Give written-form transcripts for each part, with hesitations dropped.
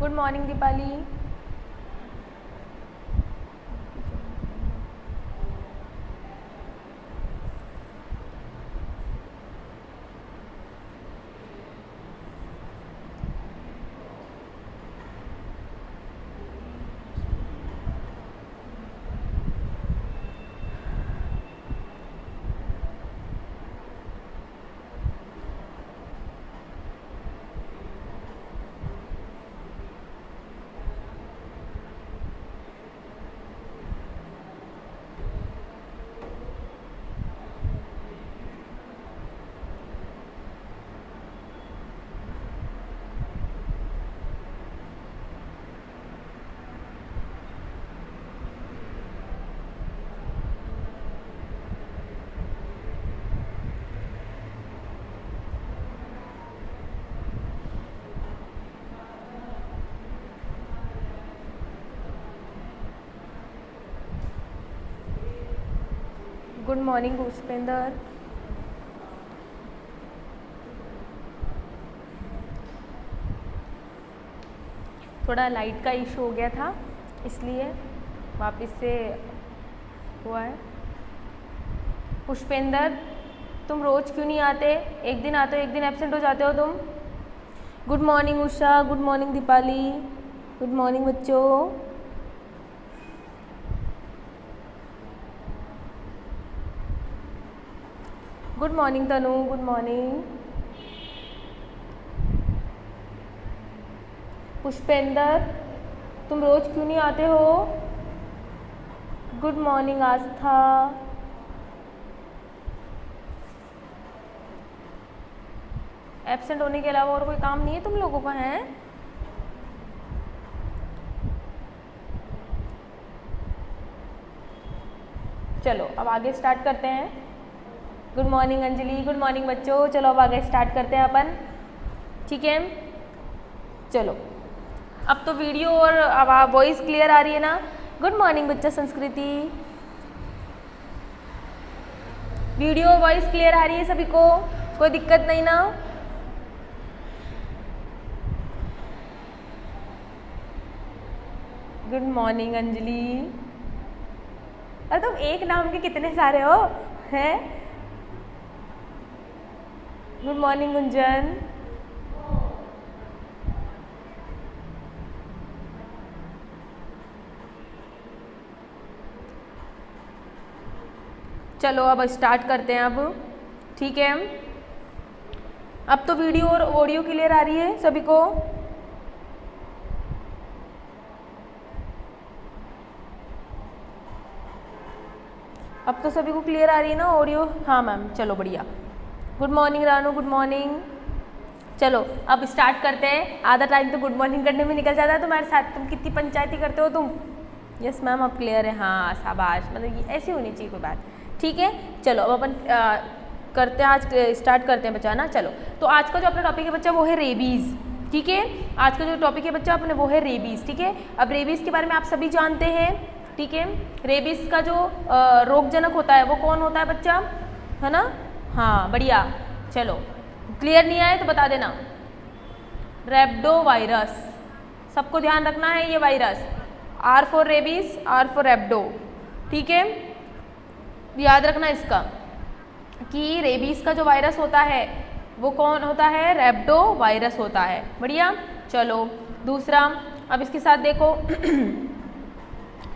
Good morning Deepali. Good morning Pushpender. थोड़ा light का issue हो गया था इसलिए वापस से हुआ है। पुष्पेंदर तुम रोज़ क्यों नहीं आते? एक दिन आते हो एक दिन एब्सेंट हो जाते हो तुम। Good morning Usha, good morning Deepali, good morning बच्चों। Good morning Tanu, good morning. Pushpender तुम रोज़ क्यों नहीं आते हो? गुड मॉर्निंग आस्था। एब्सेंट होने के अलावा और कोई काम नहीं है तुम लोगों का? है चलो अब आगे स्टार्ट करते हैं। Good morning Anjali, good morning बच्चों। चलो अब आगे स्टार्ट करते हैं अपन, ठीक है? चलो अब तो वीडियो और अब वॉइस क्लियर आ रही है ना? गुड मॉर्निंग बच्चा संस्कृति। वीडियो वॉइस क्लियर आ रही है सभी को? कोई दिक्कत नहीं ना? Good morning Anjali. अरे तुम एक नाम के कितने सारे हो हैं? Good morning Gunjan. चलो अब स्टार्ट करते हैं अब, ठीक है? अब तो वीडियो और ऑडियो क्लियर आ रही है सभी को? अब तो सभी को क्लियर आ रही है ना ऑडियो? हाँ मैम, चलो बढ़िया। Good morning Ranu, good morning. चलो अब स्टार्ट करते हैं। आधा टाइम तो गुड मॉर्निंग करने में निकल जाता है तुम्हारे साथ। तुम कितनी पंचायती करते हो तुम। यस मैम अब क्लियर है। हाँ शाबाश, मतलब ये ऐसी होनी चाहिए कोई बात, ठीक है? चलो अब अपन करते हैं, आज स्टार्ट करते हैं बच्चा ना। चलो तो आज का जो अपना टॉपिक है बच्चा वो है रेबीज़, ठीक है? आज का जो टॉपिक है बच्चा अपने वो है रेबीज़, ठीक है? अब रेबीज़ के बारे में आप सभी जानते हैं, ठीक है? रेबीज़ का जो रोगजनक होता है वो कौन होता है बच्चा, है ना? हाँ बढ़िया। चलो क्लियर नहीं आए तो बता देना। रेब्डो वायरस, सबको ध्यान रखना है ये virus. R for rabies, R for rhabdo, ठीक है? याद रखना इसका कि रेबीज का जो वायरस होता है वो कौन होता है? रेब्डो वायरस होता है। बढ़िया। चलो दूसरा, अब इसके साथ देखो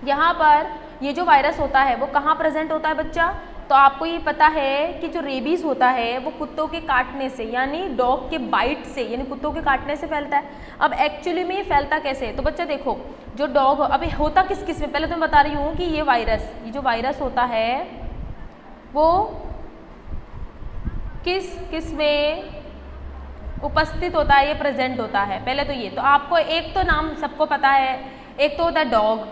यहाँ पर ये जो वायरस होता है वो कहाँ प्रेजेंट होता है बच्चा? तो आपको ये पता है कि जो रेबीज़ होता है वो कुत्तों के काटने से, यानी डॉग के बाइट से, यानी कुत्तों के काटने से फैलता है। अब एक्चुअली में ये फैलता कैसे है? तो बच्चा देखो, जो डॉग, अभी होता किस किस में, पहले तो मैं बता रही हूँ कि ये जो वायरस होता है वो किस किस में उपस्थित होता है, ये प्रेजेंट होता है। पहले तो ये, तो आपको एक तो नाम सबको पता है, एक तो होता है डॉग,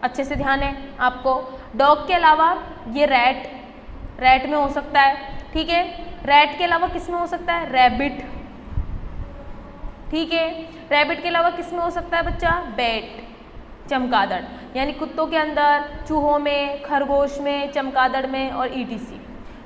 अच्छे से ध्यान है आपको। डॉग के अलावा ये रैट में हो सकता है, ठीक है? रैट के अलावा किस में हो सकता है? रैबिट, ठीक है? रैबिट के अलावा किस में हो सकता है बच्चा? बैट, चमगादड़, यानी कुत्तों के अंदर, चूहों में, खरगोश में, चमगादड़ में और ईटीसी।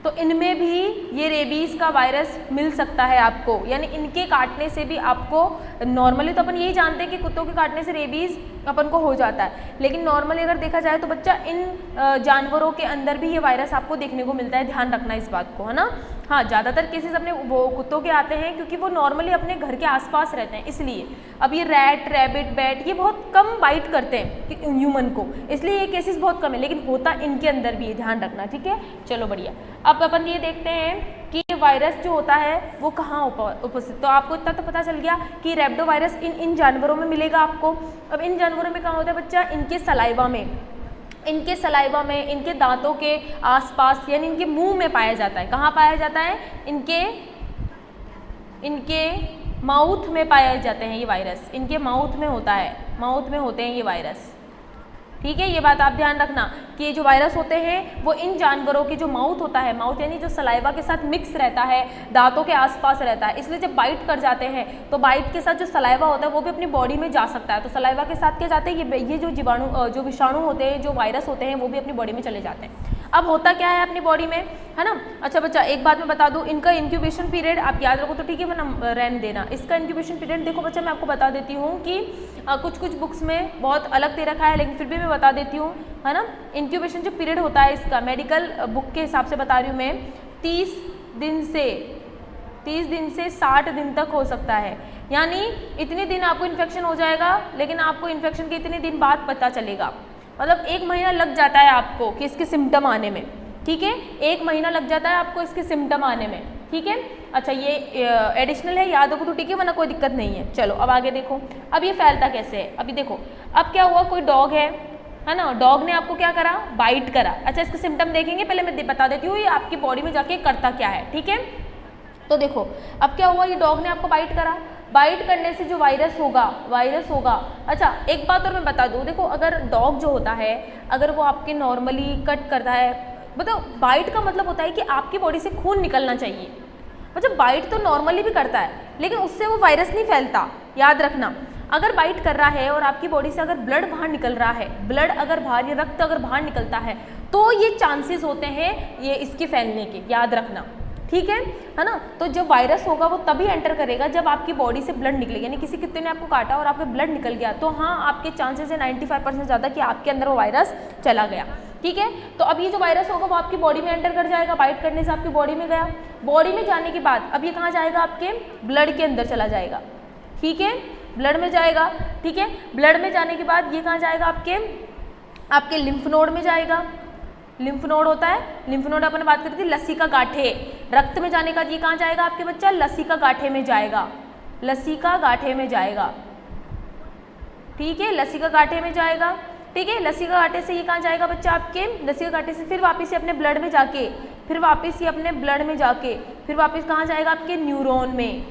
तो इनमें भी ये रेबीज़ का वायरस मिल सकता है आपको, यानी इनके काटने से भी आपको, नॉर्मली तो अपन यही जानते हैं कि कुत्तों के काटने से रेबीज़ अपन को हो जाता है, लेकिन नॉर्मली अगर देखा जाए तो बच्चा इन जानवरों के अंदर भी ये वायरस आपको देखने को मिलता है, ध्यान रखना इस बात को, है ना। हाँ, ज़्यादातर केसेस अपने वो कुत्तों के आते हैं क्योंकि वो नॉर्मली अपने घर के आसपास रहते हैं, इसलिए। अब ये रैट, रैबिट, बैट, ये बहुत कम बाइट करते हैं ह्यूमन को, इसलिए ये केसेस बहुत कम है, लेकिन होता इनके अंदर भी है, ध्यान रखना, ठीक है। चलो बढ़िया। अब अपन ये देखते हैं कि ये वायरस जो होता है वो कहाँ उपस्थित, तो आपको इतना तो पता चल गया कि रैबिडो वायरस इन जानवरों में मिलेगा आपको। अब इन जानवरों में कहाँ होता है बच्चा, इनके सलाइवा में, इनके दांतों के आसपास, यानी इनके मुंह में पाया जाता है। कहाँ पाया जाता है, इनके माउथ में पाए जाते हैं ये वायरस, इनके माउथ में होता है, माउथ में होते हैं ये वायरस, ठीक है। ये बात आप ध्यान रखना कि ये जो वायरस होते हैं वो इन जानवरों की जो माउथ होता है, माउथ यानी जो सलाइवा के साथ मिक्स रहता है, दांतों के आसपास रहता है, इसलिए जब बाइट कर जाते हैं तो बाइट के साथ जो सलाइवा होता है वो भी अपनी बॉडी में जा सकता है। तो सलाइवा के साथ क्या जाते हैं, ये जो जीवाणु, जो विषाणु होते हैं, जो वायरस होते हैं, वो भी अपनी बॉडी में चले जाते हैं। अब होता क्या है अपनी बॉडी में, है ना। अच्छा बच्चा, एक बात मैं बता दूं, इनका इंक्यूबेशन पीरियड आप याद रखो तो ठीक है, वरना रहने देना। इसका इंक्यूबेशन पीरियड देखो बच्चा, मैं आपको बता देती हूँ कि कुछ बुक्स में बहुत अलग दे रखा है, लेकिन फिर भी मैं बता देती हूँ, है ना। इंक्यूबेशन जो पीरियड होता है इसका, मेडिकल बुक के हिसाब से बता रही हूँ मैं, 30 दिन से 60 दिन तक हो सकता है। यानी इतने दिन आपको इन्फेक्शन हो जाएगा, लेकिन आपको इन्फेक्शन के इतने दिन बाद पता चलेगा, मतलब 1 महीना लग जाता है आपको कि इसके सिम्टम आने में, ठीक है। 1 महीना लग जाता है आपको इसके सिम्टम आने में, ठीक है। अच्छा, ये एडिशनल है, याद होगा तो ठीक है, वरना कोई दिक्कत नहीं है। चलो अब आगे देखो, अब ये फैलता कैसे है। अभी देखो, अब क्या हुआ, कोई डॉग है ना, डॉग ने आपको क्या करा, बाइट करा। अच्छा, इसके सिम्टम देखेंगे, पहले मैं बता देती हूँ ये आपकी बॉडी में जाके करता क्या है, ठीक है। तो देखो अब क्या हुआ, ये डॉग ने आपको बाइट करा, बाइट करने से जो वायरस होगा। अच्छा, एक बात और मैं बता दूँ, देखो अगर डॉग जो होता है, अगर वो आपके नॉर्मली कट करता है, मतलब बाइट का मतलब होता है कि आपकी बॉडी से खून निकलना चाहिए। मतलब बाइट तो नॉर्मली भी करता है, लेकिन उससे वो वायरस नहीं फैलता, याद रखना। अगर बाइट कर रहा है और आपकी बॉडी से अगर ब्लड बाहर निकल रहा है, ब्लड अगर बाहर या रक्त अगर बाहर निकलता है, तो ये चांसेस होते हैं ये इसके फैलने के, याद रखना, ठीक है ना। तो जब वायरस होगा वो तभी एंटर करेगा जब आपकी बॉडी से ब्लड निकलेगा, यानी किसी कुत्ते ने आपको काटा और आपका ब्लड निकल गया, तो हाँ आपके चांसेस है 95% ज़्यादा कि आपके अंदर वो वायरस चला गया, ठीक है। तो अब ये जो वायरस होगा वो आपकी बॉडी में एंटर कर जाएगा, बाइट करने से आपकी बॉडी में गया, बॉडी में जाने के बाद अब ये कहाँ जाएगा, आपके ब्लड के अंदर चला जाएगा, ठीक है, ब्लड में जाएगा, ठीक है। ब्लड में जाने के बाद ये कहाँ जाएगा, आपके लिम्फ नोड में जाएगा। लिम्फ नोड होता है, लिम्फ नोड अपन बात करती थी, लसी का गाठे, रक्त में जाने का ये कहाँ जाएगा आपके बच्चा, लसी का गाठे में जाएगा, लसी का गाठे में जाएगा, ठीक है, लसी का गाठे में जाएगा, ठीक है। लसी का गाठे से ये कहाँ जाएगा बच्चा, आपके लसी का गाठे से फिर वापस से अपने ब्लड में जाके, फिर वापस ये अपने ब्लड में जाके, फिर वापस कहाँ जाएगा, आपके न्यूरॉन में,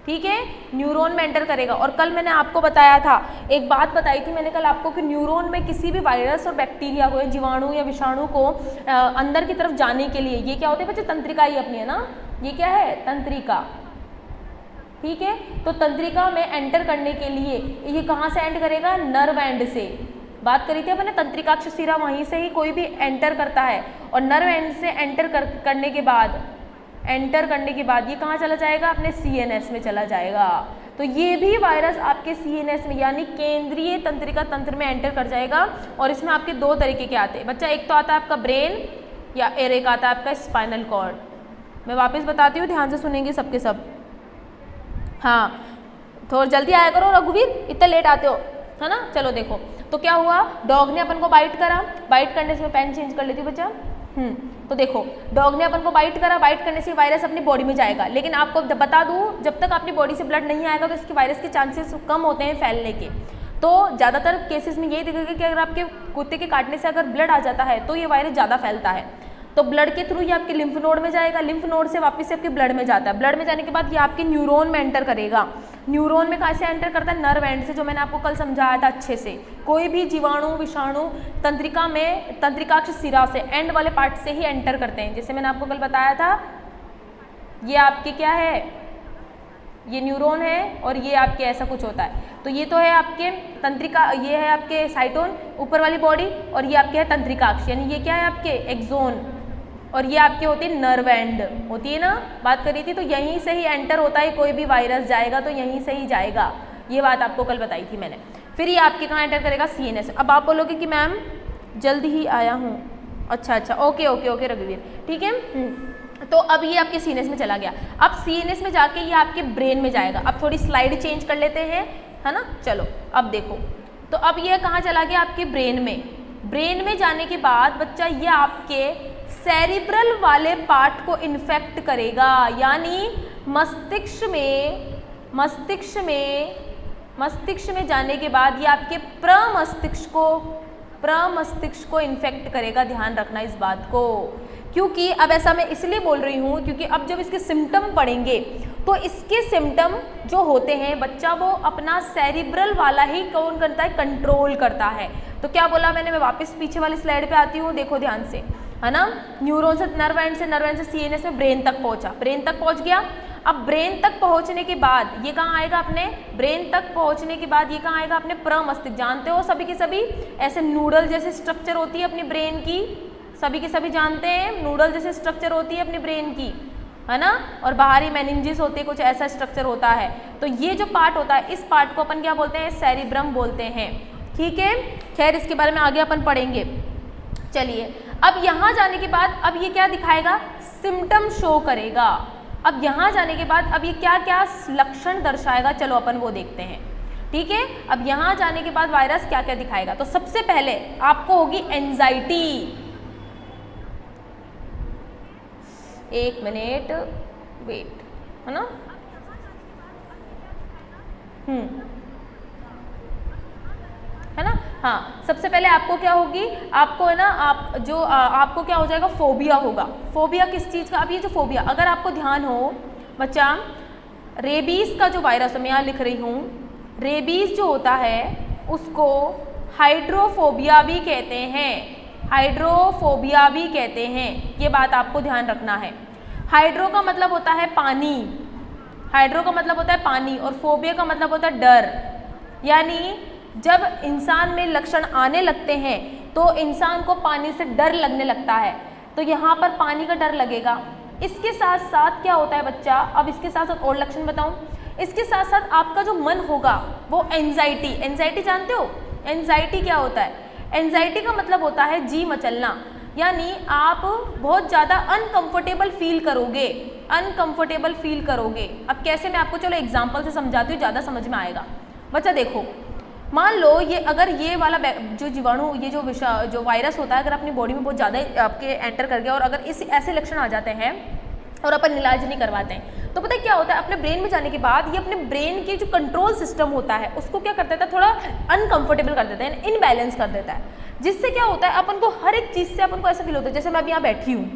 ठीक है, न्यूरॉन में एंटर करेगा। और कल मैंने आपको बताया था, एक बात बताई थी मैंने कल आपको कि न्यूरॉन में किसी भी वायरस और बैक्टीरिया को, जीवाणु या विषाणु को अंदर की तरफ जाने के लिए ये क्या होते हैं बच्चे, तंत्रिका ही अपनी है ना, ये क्या है, तंत्रिका, ठीक है। तो तंत्रिका में एंटर करने के लिए ये कहाँ से एंटर करेगा, नर्व एंड से, बात करी थी अपने तंत्रिकाक्ष शिरा, वहीं से ही कोई भी एंटर करता है, और नर्व एंड से एंटर करने के बाद ये कहाँ चला जाएगा, अपने CNS में चला जाएगा। तो ये भी वायरस आपके CNS में यानी केंद्रीय तंत्रिका तंत्र में एंटर कर जाएगा, और इसमें आपके 2 तरीके के आते हैं बच्चा, एक तो आता है आपका ब्रेन या एक आता है आपका स्पाइनल कॉर्ड। मैं वापस बताती हूँ, ध्यान से सुनेंगे सबके सब, हाँ थोड़ा जल्दी आया करो रघुवीर, इतना लेट आते हो, है ना। चलो देखो, तो क्या हुआ, डॉग ने अपन को बाइट करा, बाइट करने से मैं पेन चेंज कर लेती हूँ बच्चा, तो देखो डॉग ने अपन को बाइट करा, बाइट करने से वायरस अपनी बॉडी में जाएगा, लेकिन आपको बता दूं जब तक अपनी बॉडी से ब्लड नहीं आएगा तो इसके वायरस के चांसेस कम होते हैं फैलने के। तो ज़्यादातर केसेस में यही दिखेगा कि अगर आपके कुत्ते के काटने से अगर ब्लड आ जाता है तो ये वायरस ज़्यादा फैलता है। तो ब्लड के थ्रू ये आपके लिम्फ नोड में जाएगा, लिम्फ नोड से वापस से आपके ब्लड में जाता है, ब्लड में जाने के बाद ये आपके न्यूरॉन में एंटर करेगा। न्यूरॉन में कहाँ से एंटर करता है, नर्व एंड से, जो मैंने आपको कल समझाया था अच्छे से। कोई भी जीवाणु विषाणु तंत्रिका में, तंत्रिकाक्ष शिरा से, एंड वाले पार्ट से ही एंटर करते हैं। जैसे मैंने आपको कल बताया था, ये आपके क्या है, ये न्यूरॉन है और ये आपके ऐसा कुछ होता है। तो ये तो है आपके तंत्रिका, ये है आपके साइटोन ऊपर वाली बॉडी, और ये आपके है तंत्रिकाक्ष, यानी ये क्या है आपके एक्सोन, और ये आपके होती है नर्व एंड, होती है ना, बात करी थी। तो यहीं से ही एंटर होता है, कोई भी वायरस जाएगा तो यहीं से ही जाएगा, ये बात आपको कल बताई थी मैंने। फिर ये आपके कहाँ एंटर करेगा, CNS। अब आप बोलोगे कि मैम जल्द ही आया हूँ, अच्छा ओके ओके ओके रघुवीर, ठीक है। तो अब ये आपके CNS में चला गया। अब CNS में जाके ये आपके ब्रेन में जाएगा। अब थोड़ी स्लाइड चेंज कर लेते हैं, है ना। चलो अब देखो, तो अब ये कहाँ चला गया, आपके ब्रेन में। ब्रेन में जाने के बाद बच्चा ये आपके सेरिब्रल वाले पार्ट को इन्फेक्ट करेगा, यानी मस्तिष्क में जाने के बाद ये आपके प्रमस्तिष्क को इन्फेक्ट करेगा। ध्यान रखना इस बात को, क्योंकि अब ऐसा मैं इसलिए बोल रही हूँ क्योंकि अब जब इसके सिम्टम पढ़ेंगे तो इसके सिम्टम जो होते हैं बच्चा, वो अपना सेरिब्रल वाला ही कौन करता है, कंट्रोल करता है। तो क्या बोला मैंने, मैं वापस पीछे वाली स्लाइड पे आती हूँ, देखो ध्यान से, है ना। न्यूरॉन से नर्व एंड से CNS में ब्रेन तक पहुंचा, ब्रेन तक पहुंच गया। अब ब्रेन तक पहुंचने के बाद ये कहाँ आएगा, अपने ब्रेन तक पहुंचने के बाद ये कहाँ आएगा, अपने प्रमस्तिष्क। जानते हो सभी के सभी ऐसे नूडल जैसे स्ट्रक्चर होती है अपनी ब्रेन की, सभी के सभी जानते हैं, नूडल जैसे स्ट्रक्चर होती है अपनी ब्रेन की, है ना। और बाहरी मेनिंजेस होते हैं, कुछ ऐसा स्ट्रक्चर होता है। तो ये जो पार्ट होता है, इस पार्ट को अपन क्या बोलते हैं, सेरिब्रम बोलते हैं, ठीक है। खैर इसके बारे में आगे अपन पढ़ेंगे। चलिए अब यहाँ जाने के बाद अब ये क्या दिखाएगा, सिम्टम शो करेगा। अब यहाँ जाने के बाद अब ये क्या क्या लक्षण दर्शाएगा, चलो अपन वो देखते हैं, ठीक है। अब यहाँ जाने के बाद वायरस क्या क्या दिखाएगा, तो सबसे पहले आपको होगी एंजाइटी। एक मिनट वेट, है ना। है ना, हाँ। सबसे पहले आपको क्या होगी, आपको है ना, आपको क्या हो जाएगा, फोबिया होगा। फोबिया किस चीज़ का, अब ये जो फोबिया, अगर आपको ध्यान हो बच्चा, रेबीज का जो वायरस है, मैं यहाँ लिख रही हूँ, रेबीज जो होता है उसको हाइड्रोफोबिया भी कहते हैं, हाइड्रोफोबिया भी कहते हैं। ये बात आपको ध्यान रखना है। हाइड्रो का मतलब होता है पानी, हाइड्रो का मतलब होता है पानी, और फोबिया का मतलब होता है डर। यानी जब इंसान में लक्षण आने लगते हैं तो इंसान को पानी से डर लगने लगता है, तो यहाँ पर पानी का डर लगेगा। इसके साथ साथ क्या होता है बच्चा, अब इसके साथ साथ और लक्षण बताऊँ, इसके साथ साथ आपका जो मन होगा वो एंजाइटी, एंजाइटी जानते हो, एंजाइटी क्या होता है, एंजाइटी का मतलब होता है जी मचलना, यानी आप बहुत ज़्यादा अनकंफर्टेबल फील करोगे, अनकंफर्टेबल फील करोगे। अब कैसे, मैं आपको चलो एग्जांपल से समझाती हूँ, ज़्यादा समझ में आएगा। बच्चा देखो, मान लो ये अगर ये वाला जो जीवाणु, ये जो वायरस होता है, अगर अपनी बॉडी में बहुत ज़्यादा आपके एंटर कर गया और अगर इस ऐसे लक्षण आ जाते हैं और अपन इलाज नहीं करवाते हैं, तो पता है क्या होता है, अपने ब्रेन में जाने के बाद ये अपने ब्रेन के जो कंट्रोल सिस्टम होता है उसको क्या कर देता है, थोड़ा अनकंफर्टेबल कर देता है, इनबैलेंस कर देता है। जिससे क्या होता है, अपन को हर एक चीज़ से अपन को ऐसा फील होता है, जैसे मैं अभी यहाँ बैठी हूँ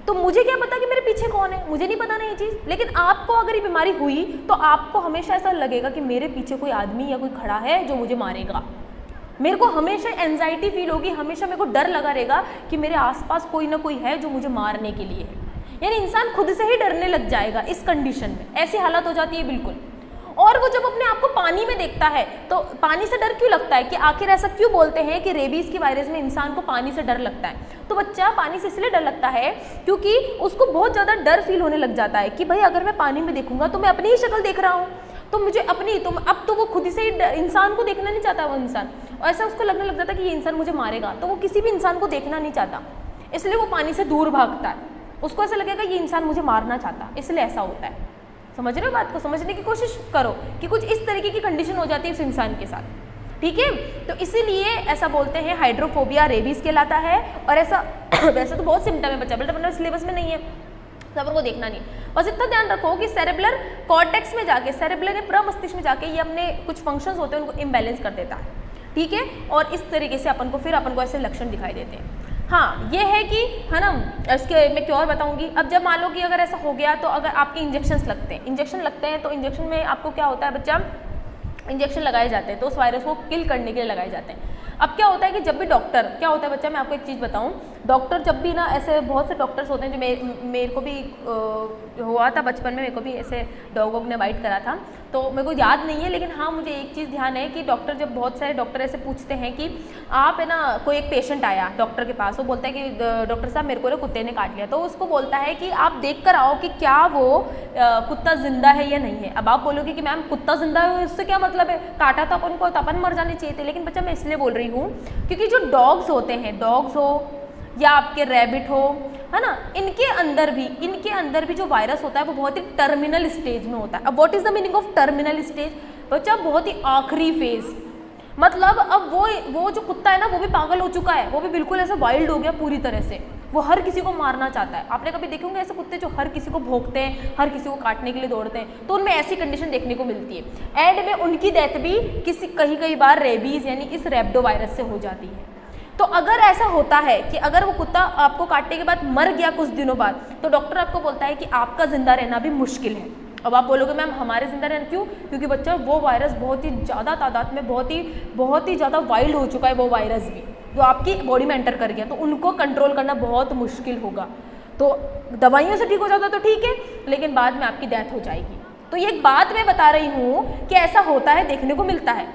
तो मुझे क्या पता कि मेरे पीछे कौन है, मुझे नहीं पता ना ये चीज़। लेकिन आपको अगर ये बीमारी हुई तो आपको हमेशा ऐसा लगेगा कि मेरे पीछे कोई आदमी या कोई खड़ा है जो मुझे मारेगा। मेरे को हमेशा एंजाइटी फील होगी, हमेशा मेरे को डर लगा रहेगा कि मेरे आसपास कोई ना कोई है जो मुझे मारने के लिए है। यानी इंसान खुद से ही डरने लग जाएगा इस कंडीशन में, ऐसी हालत हो जाती है बिल्कुल। और वो जब अपने आप को पानी में देखता है तो पानी से डर क्यों लगता है, कि आखिर ऐसा क्यों बोलते हैं कि रेबीज की वायरस में इंसान को पानी से डर लगता है। तो बच्चा पानी से इसलिए डर लगता है क्योंकि उसको बहुत ज़्यादा डर फील होने लग जाता है कि भाई अगर मैं पानी में देखूंगा तो मैं अपनी ही शक्ल देख रहा हूँ, तो मुझे अपनी, तो अब तो वो खुद से ही इंसान को देखना नहीं चाहता वो इंसान, और ऐसा उसको लगने लग जाता है कि ये इंसान मुझे मारेगा, तो वो किसी भी इंसान को देखना नहीं चाहता, इसलिए वो पानी से दूर भागता है। उसको ऐसा लगेगा ये इंसान मुझे मारना चाहता, इसलिए ऐसा होता है। समझ रहे हो बात को, समझने की कोशिश करो कि कुछ इस तरीके की कंडीशन हो जाती है उस इंसान के साथ, ठीक है। तो इसीलिए ऐसा बोलते हैं हाइड्रोफोबिया रेबीज कहलाता है। और ऐसा वैसे तो बहुत सिम्टम है बच्चा, बट अपने सिलेबस में नहीं है, तो अपन को देखना नहीं। बस इतना ध्यान रखो कि सेरेब्रल कॉर्टेक्स में जाके, सेरेब्रल ने प्रमस्तिष्क में जाके ये अपने कुछ फंक्शंस होते हैं उनको इम्बैलेंस कर देता है, ठीक है। और इस तरीके से अपन को ऐसे लक्षण दिखाई देते हैं। हाँ ये है कि, है ना, इसके मैं क्या और बताऊंगी। अब जब मान लो कि अगर ऐसा हो गया तो अगर आपके इंजेक्शन लगते हैं तो इंजेक्शन में आपको क्या होता है बच्चा, इंजेक्शन लगाए जाते हैं, तो उस वायरस को किल करने के लिए लगाए जाते हैं। अब क्या होता है कि जब भी डॉक्टर, क्या होता है बच्चा, मैं आपको एक चीज़ बताऊं, डॉक्टर जब भी ना, ऐसे बहुत से डॉक्टर्स होते हैं जो मेरे को भी हुआ था बचपन में, मेरे को भी ऐसे डॉग वॉग ने बाइट करा था, तो मेरे को याद नहीं है, लेकिन हाँ मुझे एक चीज़ ध्यान है कि डॉक्टर, जब बहुत सारे डॉक्टर ऐसे पूछते हैं कि आप है ना, कोई एक पेशेंट आया डॉक्टर के पास, वो बोलता है कि डॉक्टर साहब मेरे को ना कुत्ते ने काट लिया, तो उसको बोलता है कि आप देख कर आओ कि क्या वो कुत्ता जिंदा है या नहीं है। अब आप बोलोगे कि मैम कुत्ता जिंदा है, इससे क्या मतलब है, काटा तो अपन को, तो अपन मर जाने चाहिए थे। लेकिन बच्चा मैं इसलिए बोल रही हूँ क्योंकि जो डॉग्स होते हैं, डॉग्स हो या आपके रैबिट हो, है ना, इनके अंदर भी जो वायरस होता है वो बहुत ही टर्मिनल स्टेज में होता है। अब what is the meaning of terminal stage बच्चा, बहुत ही आखिरी फेज, मतलब अब वो जो कुत्ता है ना, वो भी पागल हो चुका है, वो भी बिल्कुल ऐसा वाइल्ड हो गया पूरी तरह से, वो हर किसी को मारना चाहता है। आपने कभी देखे होंगे ऐसे कुत्ते जो हर किसी को भौंकते हैं, हर किसी को काटने के लिए दौड़ते हैं, तो उनमें ऐसी कंडीशन देखने को मिलती है। एंड में उनकी डेथ भी कई बार रेबीज यानी इस रैबिडो वायरस से हो जाती है। तो अगर ऐसा होता है कि अगर वो कुत्ता आपको काटने के बाद मर गया कुछ दिनों बाद, तो डॉक्टर आपको बोलता है कि आपका जिंदा रहना भी मुश्किल है। अब आप बोलोगे मैम हमारे जिंदा रहना क्यों, क्योंकि बच्चा वो वायरस बहुत ही ज़्यादा तादाद में, बहुत ही ज़्यादा वाइल्ड हो चुका है वो वायरस भी, जो आपकी बॉडी में एंटर कर गया, तो उनको कंट्रोल करना बहुत मुश्किल होगा। तो दवाइयों से ठीक हो जाता तो ठीक है, लेकिन बाद में आपकी डेथ हो जाएगी। तो ये एक बात मैं बता रही हूँ कि ऐसा होता है, देखने को मिलता है,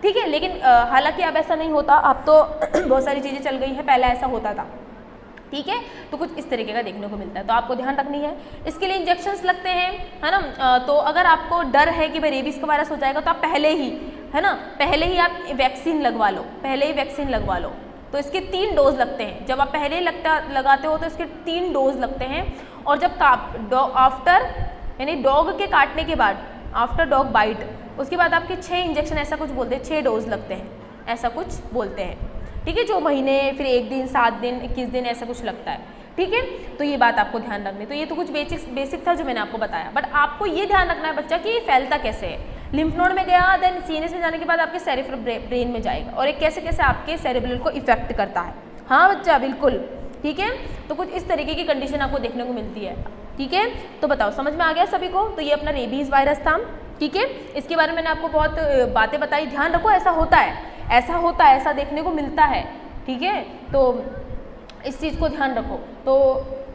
ठीक है। लेकिन हालांकि अब ऐसा नहीं होता, अब तो बहुत सारी चीज़ें चल गई हैं, पहले ऐसा होता था, ठीक है। तो कुछ इस तरीके का देखने को मिलता है, तो आपको ध्यान रखनी है। इसके लिए इंजेक्शंस लगते हैं, है ना। तो अगर आपको डर है कि भाई रेबीज का वायरस हो जाएगा, तो आप पहले ही आप वैक्सीन लगवा लो, तो इसके 3 डोज लगते हैं। जब आप पहले ही लगाते हो तो इसके 3 डोज लगते हैं, और जब आफ्टर यानी डॉग के काटने के बाद, आफ्टर डॉग बाइट, उसके बाद आपके 6 इंजेक्शन, ऐसा कुछ बोलते हैं, 6 डोज लगते हैं, ऐसा कुछ बोलते हैं, ठीक है। जो महीने, फिर 1 दिन, 7 दिन, 21 दिन, ऐसा कुछ लगता है, ठीक है। तो ये बात आपको ध्यान रखनी। तो ये तो कुछ बेसिक था जो मैंने आपको बताया, बट आपको ये ध्यान रखना है बच्चा कि ये फैलता कैसे है। लिम्फ नोड में गया, देन सीएनएस में जाने के बाद आपके सेरेब्रल ब्रेन में जाएगा, और ये कैसे कैसे आपके सेरेब्रल को इफेक्ट करता है। हाँ बच्चा, बिल्कुल, ठीक है। तो कुछ इस तरीके की कंडीशन आपको देखने को मिलती है, ठीक है। तो बताओ, समझ में आ गया सभी को। तो ये अपना रेबीज वायरस था, ठीक है। इसके बारे में मैंने आपको बहुत बातें बताई, ध्यान रखो, ऐसा होता है, ऐसा देखने को मिलता है, ठीक है। तो इस चीज़ को ध्यान रखो। तो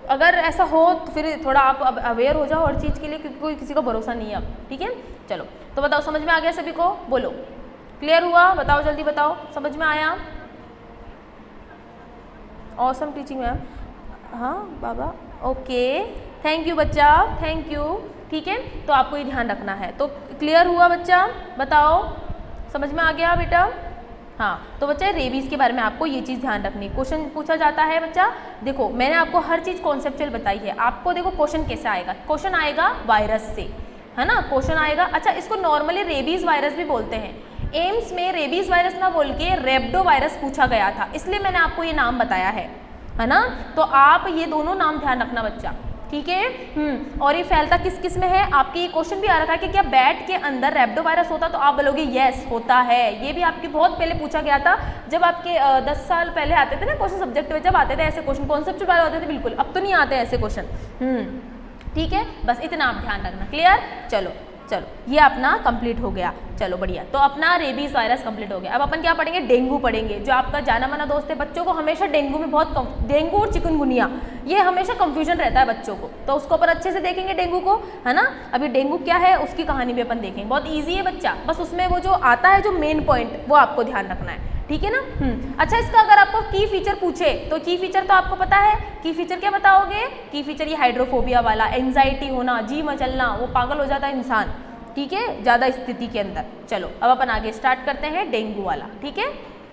अगर ऐसा हो तो फिर थोड़ा आप अब अवेयर हो जाओ हर चीज़ के लिए, क्योंकि कोई किसी का भरोसा नहीं है अब, ठीक है। चलो, तो बताओ, समझ में आ गया सभी को, बोलो, क्लियर हुआ, बताओ, जल्दी बताओ, समझ में आया। ऑसम टीचिंग मैम, हाँ बाबा, ओके, थैंक यू बच्चा, थैंक यू, ठीक है। तो आपको ये ध्यान रखना है। तो क्लियर हुआ बच्चा, बताओ, समझ में आ गया बेटा। हाँ, तो बच्चा रेबीज़ के बारे में आपको ये चीज़ ध्यान रखनी। क्वेश्चन पूछा जाता है बच्चा, देखो मैंने आपको हर चीज़ कॉन्सेप्चुअल बताई है। आपको देखो क्वेश्चन कैसे आएगा, क्वेश्चन आएगा वायरस से, है ना, क्वेश्चन आएगा। अच्छा, इसको नॉर्मली रेबीज़ वायरस भी बोलते हैं। एम्स में रेबीज़ वायरस ना बोल के रैबिडो वायरस पूछा गया था, इसलिए मैंने आपको ये नाम बताया है ना। तो आप ये दोनों नाम ध्यान रखना बच्चा, ठीक है। और ये फैलता किस किस में है, आपके ये क्वेश्चन भी आ रखा है कि क्या बैट के अंदर रैबिडो वायरस होता, तो आप बोलोगे यस होता है। ये भी आपके बहुत पहले पूछा गया था, जब आपके 10 साल पहले आते थे ना क्वेश्चन सब्जेक्ट में, जब आते थे ऐसे क्वेश्चन, कॉन्सेप्चुअल वाले होते थे बिल्कुल, अब तो नहीं आते ऐसे क्वेश्चन, ठीक है। बस इतना आप ध्यान रखना, क्लियर। चलो, ये अपना कंप्लीट हो गया, चलो बढ़िया। तो अपना रेबीज वायरस कंप्लीट हो गया। अब अपन क्या पढ़ेंगे, डेंगू पढ़ेंगे, जो आपका जाना माना दोस्त है। बच्चों को हमेशा डेंगू में डेंगू और चिकनगुनिया, ये हमेशा कंफ्यूजन रहता है बच्चों को, तो उसको अपन अच्छे से देखेंगे डेंगू को, है ना। अभी डेंगू क्या है उसकी कहानी भी अपन देखेंगे, बहुत ईजी है बच्चा, बस उसमें वो जो आता है जो मेन पॉइंट, वो आपको ध्यान रखना है, ठीक है ना। अच्छा, इसका अगर आपको की फीचर पूछे, तो की फीचर तो आपको पता है। की फीचर क्या बताओगे, की फीचर ये हाइड्रोफोबिया वाला, एंजाइटी होना, जी मचलना, वो पागल हो जाता है इंसान, ठीक है, ज़्यादा स्थिति के अंदर। चलो अब अपन आगे स्टार्ट करते हैं डेंगू वाला, ठीक है।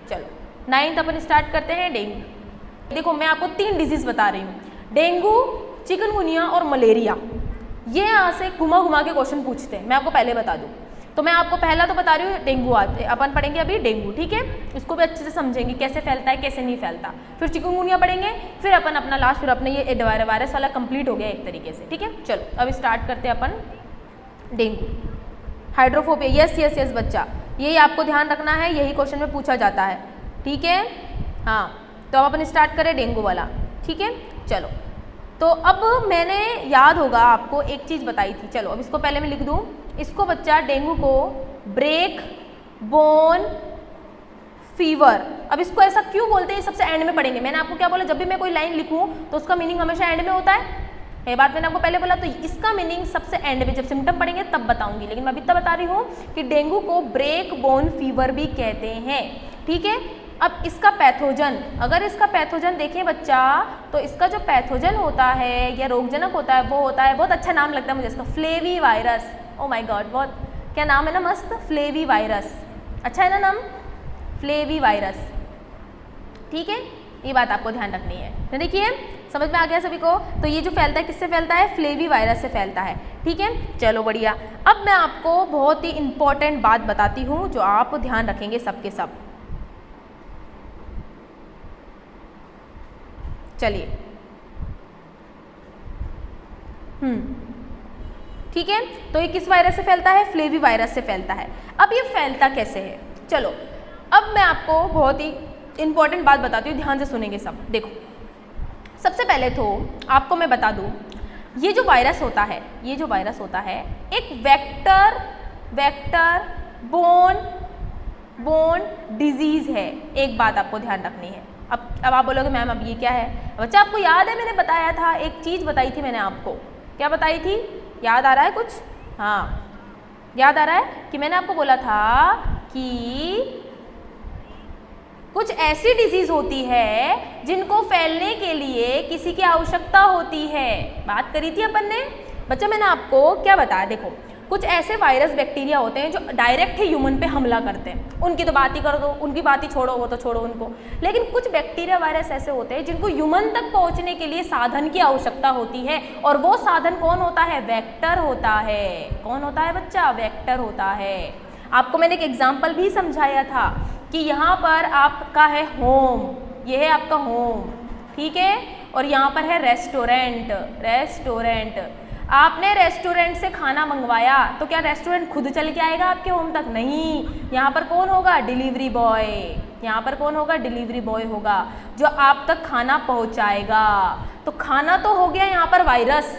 चलो 9th अपन स्टार्ट करते हैं डेंगू। देखो मैं आपको 3 डिजीज बता रही हूँ, डेंगू, चिकनगुनिया और मलेरिया। ये यहाँ से घुमा के क्वेश्चन पूछते हैं, मैं आपको पहले बता दूँ। तो मैं आपको पहला तो बता रही हूँ डेंगू, अपन पढ़ेंगे अभी डेंगू, ठीक है। इसको भी अच्छे से समझेंगे कैसे फैलता है कैसे नहीं फैलता। फिर चिकनगुनिया पढ़ेंगे, फिर अपन अपना लास्ट, फिर अपने ये वायरस वाला कंप्लीट हो गया एक तरीके से, ठीक है। चलो अब स्टार्ट करते हैं अपन डेंगू। हाइड्रोफोबिया, यस बच्चा, यही आपको ध्यान रखना है, यही क्वेश्चन में पूछा जाता है, ठीक है। हाँ, तो अब अपन स्टार्ट करें डेंगू वाला, ठीक है। चलो, तो अब मैंने याद होगा आपको एक चीज़ बताई थी, चलो अब इसको पहले मैं लिख दूँ। इसको बच्चा डेंगू को ब्रेक बोन फीवर। अब इसको ऐसा क्यों बोलते हैं, सबसे एंड में पढ़ेंगे। मैंने आपको क्या बोला, जब भी मैं कोई लाइन लिखूं तो उसका मीनिंग हमेशा एंड में होता है, ये बात मैंने आपको पहले बोला। तो इसका मीनिंग सबसे एंड में, जब सिम्टम पढ़ेंगे तब बताऊंगी, लेकिन मैं अभी तक बता रही हूँ कि डेंगू को ब्रेक बोन फीवर भी कहते हैं, ठीक है। अब इसका पैथोजन, अगर इसका पैथोजन देखें बच्चा, तो इसका जो पैथोजन होता है या रोगजनक होता है वो होता है, बहुत अच्छा नाम लगता है मुझे इसका, flavi virus. Oh my God, बहुत क्या नाम है ना, मस्त, फ्लेवी वायरस, अच्छा है ना नाम, फ्लेवी वायरस, ठीक है। ये बात आपको ध्यान रखनी है, तो देखिए समझ में आ गया सभी को। तो ये जो फैलता है किससे फैलता है, फ्लेवी वायरस से फैलता है, ठीक है। चलो बढ़िया। अब मैं आपको बहुत ही इंपॉर्टेंट बात बताती हूँ जो आप ध्यान रखेंगे सबके सब। चलिए, ठीक है। तो ये किस वायरस से फैलता है, फ्लेवी वायरस से फैलता है। अब ये फैलता कैसे है, चलो अब मैं आपको बहुत ही इंपॉर्टेंट बात बताती हूँ, ध्यान से सुनेंगे सब। देखो, सबसे पहले तो आपको मैं बता दूँ, ये जो वायरस होता है, ये जो वायरस होता है एक वेक्टर बोर्न डिजीज है। एक बात आपको ध्यान रखनी है। अब आप बोलोगे मैम अब ये क्या है, बच्चा आपको याद है मैंने बताया था, एक चीज़ बताई थी मैंने आपको, क्या बताई थी, याद आ रहा है कुछ, हाँ याद आ रहा है कि मैंने आपको बोला था कि कुछ ऐसी डिजीज होती है जिनको फैलने के लिए किसी की आवश्यकता होती है, बात करी थी अपन ने बच्चा। मैंने आपको क्या बताया, देखो कुछ ऐसे वायरस बैक्टीरिया होते हैं जो डायरेक्ट ही ह्यूमन पे हमला करते हैं, उनकी तो बात ही कर दो, उनकी बात ही छोड़ो, वो तो छोड़ो उनको। लेकिन कुछ बैक्टीरिया वायरस ऐसे होते हैं जिनको ह्यूमन तक पहुंचने के लिए साधन की आवश्यकता होती है, और वो साधन कौन होता है, वेक्टर होता है। कौन होता है बच्चा, वेक्टर होता है। आपको मैंने एक एग्जाम्पल भी समझाया था कि यहाँ पर आपका है होम, ये है आपका होम, ठीक है, और यहाँ पर है रेस्टोरेंट। आपने रेस्टोरेंट से खाना मंगवाया तो क्या रेस्टोरेंट खुद चल के आएगा आपके होम तक, नहीं, यहाँ पर कौन होगा, डिलीवरी बॉय। यहाँ पर कौन होगा, डिलीवरी बॉय होगा जो आप तक खाना पहुँचाएगा। तो खाना तो हो गया यहाँ पर वायरस,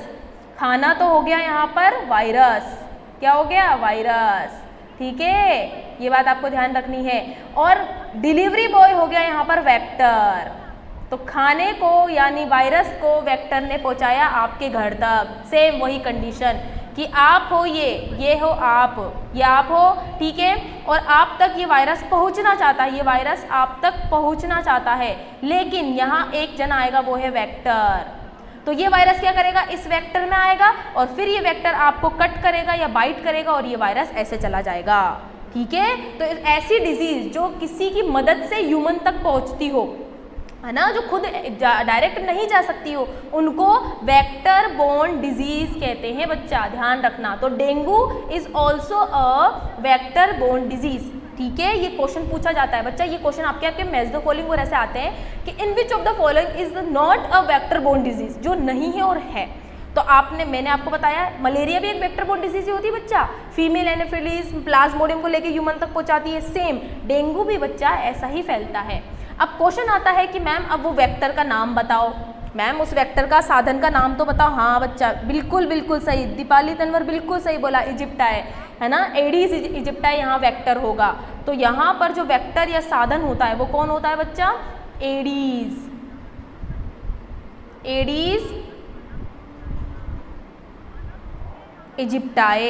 खाना तो हो गया यहाँ पर वायरस, क्या हो गया, वायरस, ठीक है, ये बात आपको ध्यान रखनी है। और डिलीवरी बॉय हो गया यहाँ पर वेक्टर। तो खाने को यानी वायरस को वेक्टर ने पहुंचाया आपके घर तक। सेम वही कंडीशन कि आप हो, ये हो आप, ये आप हो, ठीक है, और आप तक ये वायरस पहुंचना चाहता है, ये वायरस आप तक पहुंचना चाहता है, लेकिन यहाँ एक जन आएगा, वो है वेक्टर। तो ये वायरस क्या करेगा, इस वेक्टर में आएगा और फिर ये वेक्टर आपको कट करेगा या बाइट करेगा और ये वायरस ऐसे चला जाएगा, ठीक है। तो ऐसी डिजीज जो किसी की मदद से ह्यूमन तक पहुंचती हो, है ना, जो खुद डायरेक्ट नहीं जा सकती हो, उनको वेक्टर बोर्न डिजीज कहते हैं बच्चा, ध्यान रखना। तो dengue is also a vector borne disease, ठीक है। ये क्वेश्चन पूछा जाता है बच्चा, ये क्वेश्चन आपके मैच द फॉलोइंग और ऐसे आते हैं कि in which of the following is not a vector borne disease, जो नहीं है और है। तो मैंने आपको बताया मलेरिया भी एक वेक्टर बोर्न डिजीज होती है बच्चा, फीमेल एनाफिलीज प्लाज्मोडियम को लेकर ह्यूमन तक पहुंचाती है। सेम डेंगू भी बच्चा ऐसा ही फैलता है। अब क्वेश्चन आता है कि मैम अब वो वेक्टर का नाम बताओ, मैम उस वेक्टर का साधन का नाम तो बताओ। हाँ बच्चा, बिल्कुल सही, दीपाली तनवर बिल्कुल सही बोला, इजिप्टाई है ना, एडीज इजिप्टाई यहाँ वेक्टर होगा। तो यहाँ पर जो वेक्टर या साधन होता है वो कौन होता है बच्चा, एडीज इजिप्टाई,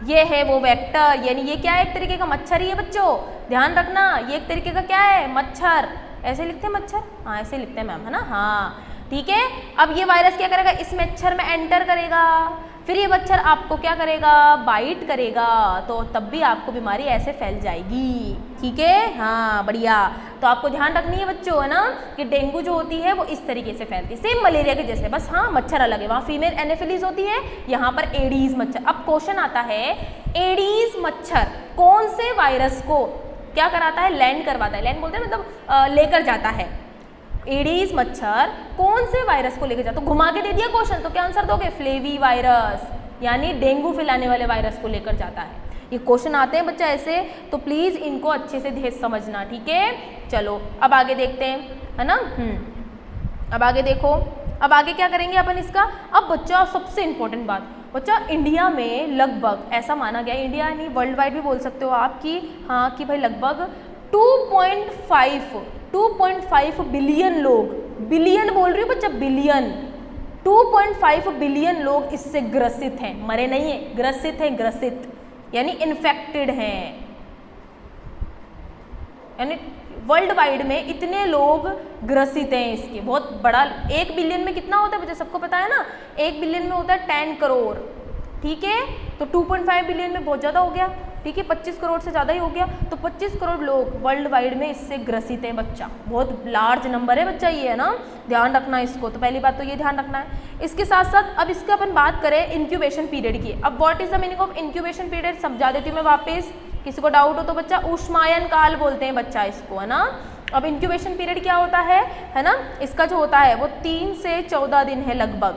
ये है वो वेक्टर। यानी ये क्या है, एक तरीके का मच्छर ही है बच्चों, ध्यान रखना, ये एक तरीके का क्या है, मच्छर। ऐसे लिखते हैं मच्छर, हाँ ऐसे लिखते हैं मैम, है ना, हाँ ठीक है। अब ये वायरस क्या करेगा, इस मच्छर में एंटर करेगा, फिर ये मच्छर आपको क्या करेगा, बाइट करेगा, तो तब भी आपको बीमारी ऐसे फैल जाएगी, ठीक है, हाँ बढ़िया। तो आपको ध्यान रखनी है बच्चों, है ना, कि डेंगू जो होती है वो इस तरीके से फैलती है, सेम मलेरिया के जैसे, बस हाँ मच्छर अलग है, वहाँ फीमेल एनाफिलीज होती है, यहाँ पर एडीज मच्छर। अब क्वेश्चन आता है, एडीज मच्छर कौन से वायरस को क्या कराता है, लैंड करवाता है, लैंड बोलते हैं मतलब लेकर जाता है। एडीज मच्छर कौन से वायरस को लेकर जाता है, घुमा के दे दिया क्वेश्चन, तो क्या आंसर दोगे, फ्लेवी वायरस, यानी डेंगू फैलाने वाले वायरस को लेकर जाता है। ये क्वेश्चन आते हैं बच्चा ऐसे, तो प्लीज इनको अच्छे से समझना, ठीक है। चलो अब आगे देखते हैं, है ना, अब आगे देखो, अब आगे क्या करेंगे अपन इसका। अब बच्चा सबसे इंपॉर्टेंट बात, बच्चा इंडिया में लगभग ऐसा माना गया, इंडिया नहीं वर्ल्ड वाइड भी बोल सकते हो आप कि हाँ कि भाई लगभग 2.5 बिलियन लोग, बिलियन बोल रही हूँ बच्चा, बिलियन, 2.5 बिलियन लोग इससे ग्रसित हैं, मरे नहीं है, ग्रसित हैं, ग्रसित यानी इन्फेक्टेड हैं, यानी वर्ल्ड वाइड में इतने लोग ग्रसित हैं इसके। बहुत बड़ा, 1 बिलियन में कितना होता है बच्चा, सबको पता है ना, 1 बिलियन में होता है 10 करोड़, ठीक है, तो 2.5 बिलियन में बहुत ज़्यादा हो गया, ठीक है, 25 करोड़ से ज़्यादा ही हो गया, तो 25 करोड़ लोग वर्ल्ड वाइड में इससे ग्रसित हैं बच्चा, बहुत लार्ज नंबर है बच्चा ये, है ना, ध्यान रखना इसको, तो पहली बात तो ये ध्यान रखना है। इसके साथ साथ अब इसका अपन बात करें इंक्यूबेशन पीरियड की। अब what is the meaning of incubation period समझा देती हूँ मैं वापस, किसी को डाउट हो तो बच्चा, ऊष्मायन काल बोलते हैं बच्चा इसको, है ना। अब इंक्यूबेशन पीरियड क्या होता है ना, इसका जो होता है वो 3 से 14 दिन है लगभग।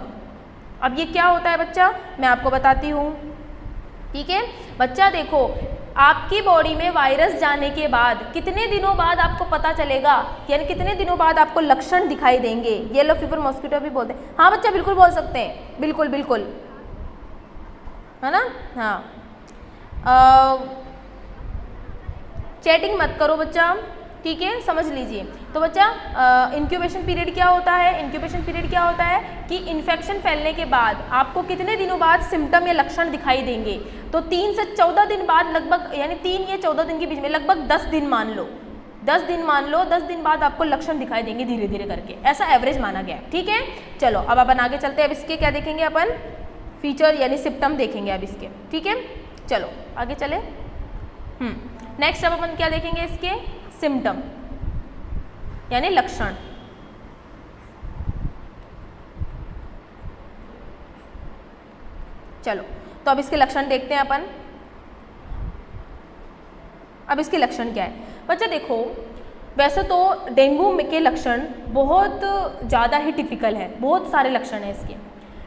अब ये क्या होता है बच्चा, मैं आपको बताती हूँ, ठीक है बच्चा। देखो आपकी बॉडी में वायरस जाने के बाद कितने दिनों बाद आपको पता चलेगा, यानी कितने दिनों बाद आपको लक्षण दिखाई देंगे, येलो फीवर मॉस्किटो भी बोलते हैं। हाँ बच्चा बिल्कुल बोल सकते हैं, बिल्कुल बिल्कुल, है ना। हाँ चैटिंग मत करो बच्चा, ठीक है, समझ लीजिए। तो बच्चा इंक्यूबेशन पीरियड क्या होता है, इंक्यूबेशन पीरियड क्या होता है कि इन्फेक्शन फैलने के बाद आपको कितने दिनों बाद सिम्टम या लक्षण दिखाई देंगे, तो 3 से 14 दिन बाद लगभग, यानी 3 या 14 दिन के बीच में लगभग 10 दिन मान लो, 10 दिन मान लो, 10 दिन बाद आपको लक्षण दिखाई देंगे धीरे धीरे करके, ऐसा एवरेज माना गया, ठीक है। चलो अब अपन आगे चलते हैं, अब इसके क्या देखेंगे अपन, फीचर यानी सिम्टम देखेंगे अब इसके, ठीक है। चलो आगे चले, नेक्स्ट अब अपन क्या देखेंगे, इसके सिम्टम यानी लक्षण। चलो तो अब इसके लक्षण देखते हैं अपन। अब इसके लक्षण क्या है बच्चा, देखो वैसे तो डेंगू के लक्षण बहुत ज़्यादा ही टिपिकल है, बहुत सारे लक्षण हैं इसके,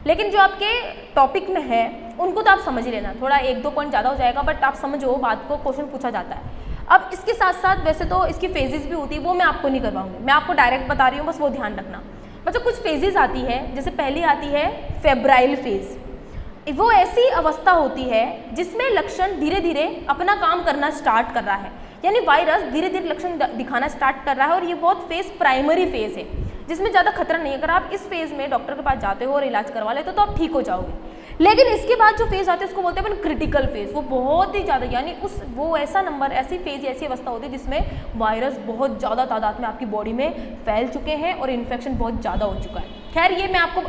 लेकिन जो आपके टॉपिक में है उनको तो आप समझ ही लेना, थोड़ा 1-2 पॉइंट ज़्यादा हो जाएगा, बट आप समझो बात को, क्वेश्चन पूछा जाता है। अब इसके साथ साथ वैसे तो इसकी फेजेस भी होती है, वो मैं आपको नहीं करवाऊंगी, मैं आपको डायरेक्ट बता रही हूँ, बस वो ध्यान रखना। मतलब कुछ फेजेस आती है, जैसे पहली आती है फेब्राइल फेज, वो ऐसी अवस्था होती है जिसमें लक्षण धीरे धीरे अपना काम करना स्टार्ट कर रहा है, यानी वायरस धीरे धीरे लक्षण दिखाना स्टार्ट कर रहा है, और ये बहुत फेज प्राइमरी फेज है जिसमें ज़्यादा खतरा नहीं है। अगर आप इस फेज में डॉक्टर के पास जाते हो और इलाज करवा लेते हो तो आप ठीक हो जाओगे। लेकिन इसके बाद जो फेज आते हैं उसको बोलते हैं अपन क्रिटिकल फेज, वो बहुत ही ज़्यादा, यानी वो ऐसा नंबर, ऐसी फेज, ऐसी अवस्था होती है जिसमें वायरस बहुत ज़्यादा तादाद में आपकी बॉडी में फैल चुके हैं और इन्फेक्शन बहुत ज़्यादा हो चुका है। खैर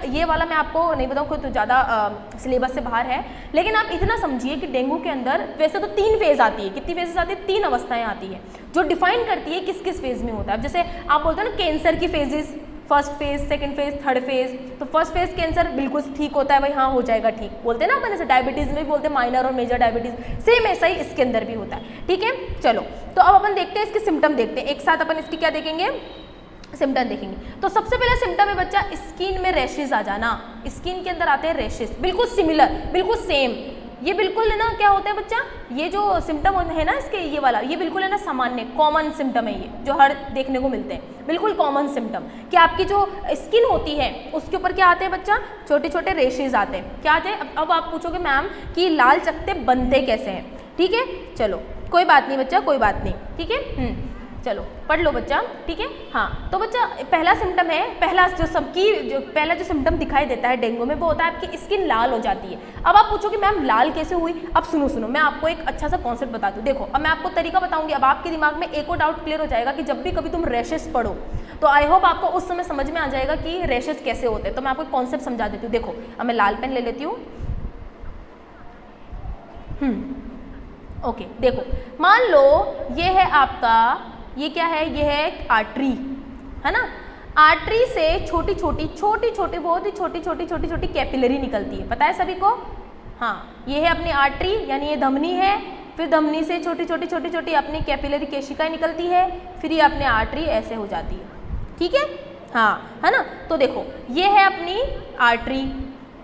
ये वाला मैं आपको नहीं बताऊँ, खुद तो ज़्यादा सिलेबस से बाहर है, लेकिन आप इतना समझिए कि डेंगू के अंदर वैसे तो 3 फेज आती है, कितनी फेजेस आती है, 3 अवस्थाएं आती है जो डिफाइन करती है किस किस फेज में होता है। जैसे आप बोलते हैं ना कैंसर की phases, first phase, second phase, third phase, तो फर्स्ट फेज कैंसर बिल्कुल ठीक होता है, भाई हाँ हो जाएगा ठीक, बोलते हैं ना अपन, ऐसे डायबिटीज़ में भी बोलते हैं माइनर और मेजर डायबिटीज़, सेम ऐसा ही इसके अंदर भी होता है, ठीक है। चलो तो अब अपन देखते हैं इसके सिम्टम, देखते हैं एक साथ अपन इसकी क्या देखेंगे, सिम्टम देखेंगे। तो सबसे पहला सिम्टम है बच्चा स्किन में रैशेज आ जाना, स्किन के अंदर आते हैं रैशेज, बिल्कुल सिमिलर, बिल्कुल सेम, ये बिल्कुल है ना, क्या होता है बच्चा, ये जो सिम्टम है ना इसके, ये वाला, ये बिल्कुल है ना सामान्य कॉमन सिम्टम है, ये जो हर देखने को मिलते हैं, बिल्कुल कॉमन सिम्टम, कि आपकी जो स्किन होती है उसके ऊपर क्या आते हैं बच्चा, छोटे छोटे रेशेज आते हैं, क्या आते हैं। अब आप पूछोगे मैम कि लाल चकत्ते बनते कैसे हैं, ठीक है, चलो कोई बात नहीं बच्चा, कोई बात नहीं, ठीक है, चलो पढ़ लो बच्चा, ठीक है। हाँ तो बच्चा पहला सिम्टम है, पहला जो सिम्टम दिखाई देता है डेंगू में वो होता है आपकी स्किन लाल हो जाती है। अब आप पूछोगे मैम लाल कैसे हुई, अब सुनो मैं आपको एक अच्छा सा कॉन्सेप्ट बताती हूँ। देखो अब मैं आपको तरीका बताऊंगी, अब आपके दिमाग में एक और डाउट क्लियर हो जाएगा कि जब भी कभी तुम रैशेस पढ़ो तो आई होप आपको उस समय समझ में आ जाएगा कि रैशेस कैसे होते हैं। तो मैं आपको एक कॉन्सेप्ट समझा देती हूँ। देखो अब मैं लाल पेन ले लेती हूँ, ओके, देखो मान लो ये है आपका, ये क्या है, ये है आर्टरी, है ना। आर्टरी से छोटी छोटी बहुत ही छोटी कैपिलरी निकलती है, पता है सभी को। हाँ ये है अपनी आर्टरी, यानी ये धमनी है, फिर धमनी से छोटी छोटी अपनी कैपिलरी केशिकाएं निकलती है, फिर ये अपनी आर्टरी ऐसे हो जाती है, ठीक है, हाँ है ना। तो देखो ये है अपनी आर्टरी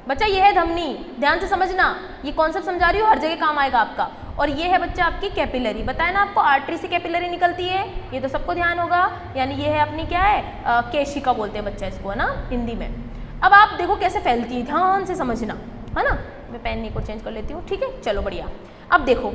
बच्चा, ये है धमनी, ध्यान से समझना, ये कॉन्सेप्ट समझा रही हूँ, हर जगह काम आएगा आपका। और ये है बच्चा आपकी कैपिलरी, बताया ना आपको आर्टरी से कैपिलरी निकलती है, ये तो सबको ध्यान होगा। यानी ये है अपनी क्या है, केशिका बोलते हैं बच्चा इसको, है ना हिंदी में। अब आप देखो कैसे फैलती है, ध्यान से समझना, है ना। मैं पेन एक और चेंज कर लेती हूँ, ठीक है। चलो बढ़िया। अब देखो,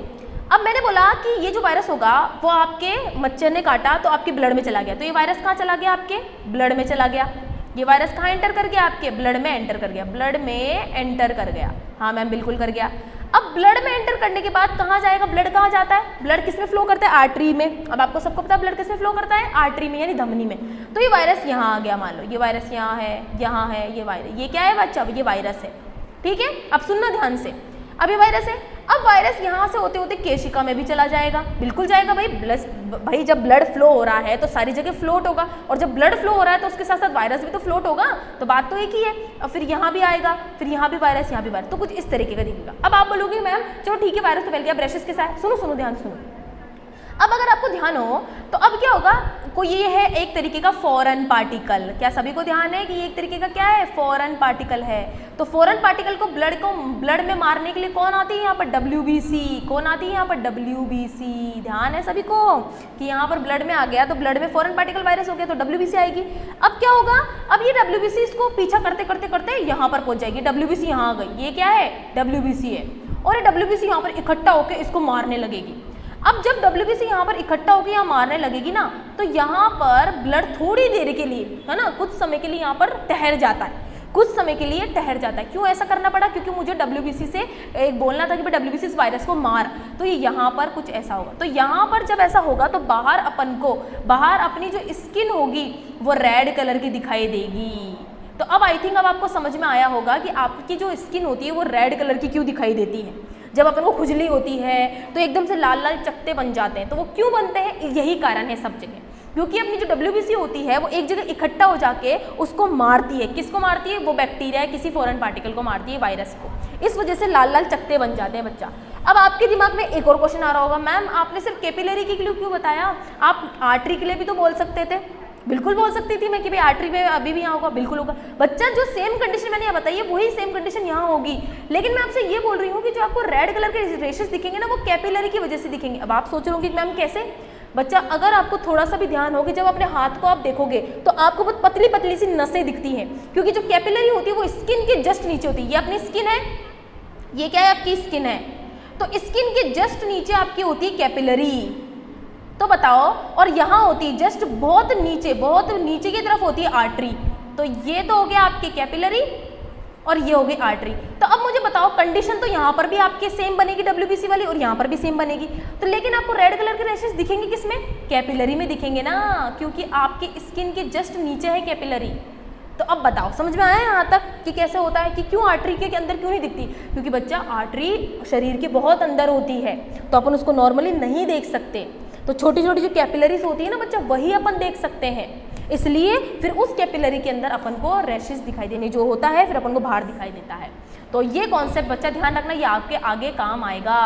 अब मैंने बोला कि ये जो वायरस होगा वो आपके मच्छर ने काटा तो आपके ब्लड में चला गया, तो ये वायरस कहाँ चला गया? आपके ब्लड में चला गया। ये वायरस कहाँ एंटर कर गया? आपके ब्लड में एंटर कर गया, ब्लड में एंटर कर गया। हाँ मैम बिल्कुल कर गया। अब ब्लड में एंटर करने के बाद कहाँ जाएगा? ब्लड कहाँ जाता है? ब्लड किस में फ्लो करता है? आर्टरी में। अब आपको सबको पता है ब्लड किस में फ्लो करता है? आर्टरी में, यानी धमनी में। तो ये वायरस यहाँ आ गया, मान लो ये वायरस यहाँ है, ये वायरस, ये क्या है बच्चा? ये वायरस है, ठीक है। अब सुनना ध्यान से, अब ये वायरस है। अब वायरस यहाँ से होते होते केशिका में भी चला जाएगा, बिल्कुल जाएगा भाई जब ब्लड फ्लो हो रहा है तो सारी जगह फ्लोट होगा, और जब ब्लड फ्लो हो रहा है तो उसके साथ साथ वायरस भी तो फ्लोट होगा, तो बात तो एक ही है। और फिर यहाँ भी आएगा, फिर यहाँ भी वायरस, यहाँ भी वायरस, तो कुछ इस तरीके का दिखेगा। अब आप बोलोगे मैम चलो ठीक है वायरस तो फैल गया, ब्रशेस के साथ, सुनो ध्यान सुनो। अब अगर आपको ध्यान हो तो अब क्या होगा, कोई ये है एक तरीके का फॉरेन पार्टिकल। क्या सभी को ध्यान है कि ये एक तरीके का क्या है? फॉरेन पार्टिकल है। तो फॉरेन पार्टिकल को ब्लड में मारने के लिए कौन आती है यहाँ पर? WBC। कौन आती है यहाँ पर? WBC। ध्यान है सभी को कि यहाँ पर ब्लड में आ गया तो ब्लड में फॉरेन पार्टिकल वायरस हो गया तो WBC आएगी। अब क्या होगा, अब ये WBC इसको पीछा करते करते करते यहाँ पर पहुँच जाएगी। WBC यहाँ आ गई, ये क्या है? WBC है, और ये WBC यहाँ पर इकट्ठा होकर इसको मारने लगेगी। अब जब WBC यहाँ पर इकट्ठा होकर यहाँ मारने लगेगी ना, तो यहाँ पर ब्लड थोड़ी देर के लिए, है ना, कुछ समय के लिए यहाँ पर ठहर जाता है, कुछ समय के लिए ठहर जाता है। क्यों ऐसा करना पड़ा? क्योंकि मुझे WBC से एक बोलना था कि भाई WBC इस वायरस को मार, तो ये यहाँ पर कुछ ऐसा होगा। तो यहाँ पर जब ऐसा होगा तो बाहर अपनी जो स्किन होगी वो रेड कलर की दिखाई देगी। तो अब आई थिंक अब आपको समझ में आया होगा कि आपकी जो स्किन होती है वो रेड कलर की क्यों दिखाई देती है। जब अपन को खुजली होती है तो एकदम से लाल लाल चकत्ते बन जाते हैं, तो वो क्यों बनते हैं? यही कारण है सब जगह, क्योंकि अपनी जो WBC होती है वो एक जगह इकट्ठा हो जाके उसको मारती है। किसको मारती है? वो बैक्टीरिया है, किसी फॉरेन पार्टिकल को मारती है, वायरस को। इस वजह से लाल लाल चकत्ते बन जाते हैं बच्चा। अब आपके दिमाग में एक और क्वेश्चन आ रहा होगा, मैम आपने सिर्फ कैपिलरी के लिए क्यों बताया? आप आर्टरी के लिए भी तो बोल सकते थे। बिल्कुल बोल सकती थी मैं कि भाई आर्टरी में अभी भी यहाँ होगा, बिल्कुल होगा बच्चा। जो सेम कंडीशन मैंने यहाँ बताई है वही सेम कंडीशन यहाँ होगी, लेकिन मैं आपसे ये बोल रही हूँ कि जो आपको रेड कलर के रेशेस दिखेंगे ना वो कैपिलरी की वजह से दिखेंगे। अब आप सोच रहे होंगे मैम कैसे? बच्चा अगर आपको थोड़ा सा भी ध्यान हो कि जब अपने हाथ को आप देखोगे तो आपको बहुत पतली पतली सी नसें दिखती हैं, क्योंकि जो कैपिलरी होती है वो स्किन के जस्ट नीचे होती है। ये अपनी स्किन है, ये क्या है? आपकी स्किन है, तो स्किन के जस्ट नीचे आपकी होती है कैपिलरी। तो बताओ, और यहाँ होती है जस्ट बहुत नीचे की तरफ होती है आर्टरी। तो ये तो हो गया आपके कैपिलरी और ये हो गई आर्टरी। तो अब मुझे बताओ कंडीशन तो यहाँ पर भी आपके सेम बनेगी WBC वाली, और यहाँ पर भी सेम बनेगी। तो लेकिन आपको रेड कलर के रैशेस दिखेंगे किसमें? कैपिलरी में दिखेंगे ना, क्योंकि आपकी स्किन के जस्ट नीचे है कैपिलरी। तो अब बताओ समझ में आया यहाँ तक कि कैसे होता है कि क्यों आर्टरी के अंदर क्यों नहीं दिखती? क्योंकि बच्चा आर्टरी शरीर के बहुत अंदर होती है, तो अपन उसको नॉर्मली नहीं देख सकते। तो छोटी छोटी जो कैपिलरीज होती है ना बच्चा, वही अपन देख सकते हैं, इसलिए फिर उस कैपिलरी के अंदर अपन को रैशेस दिखाई देने जो होता है, फिर अपन को बाहर दिखाई देता है। तो ये कॉन्सेप्ट बच्चा ध्यान रखना, ये आपके आगे काम आएगा।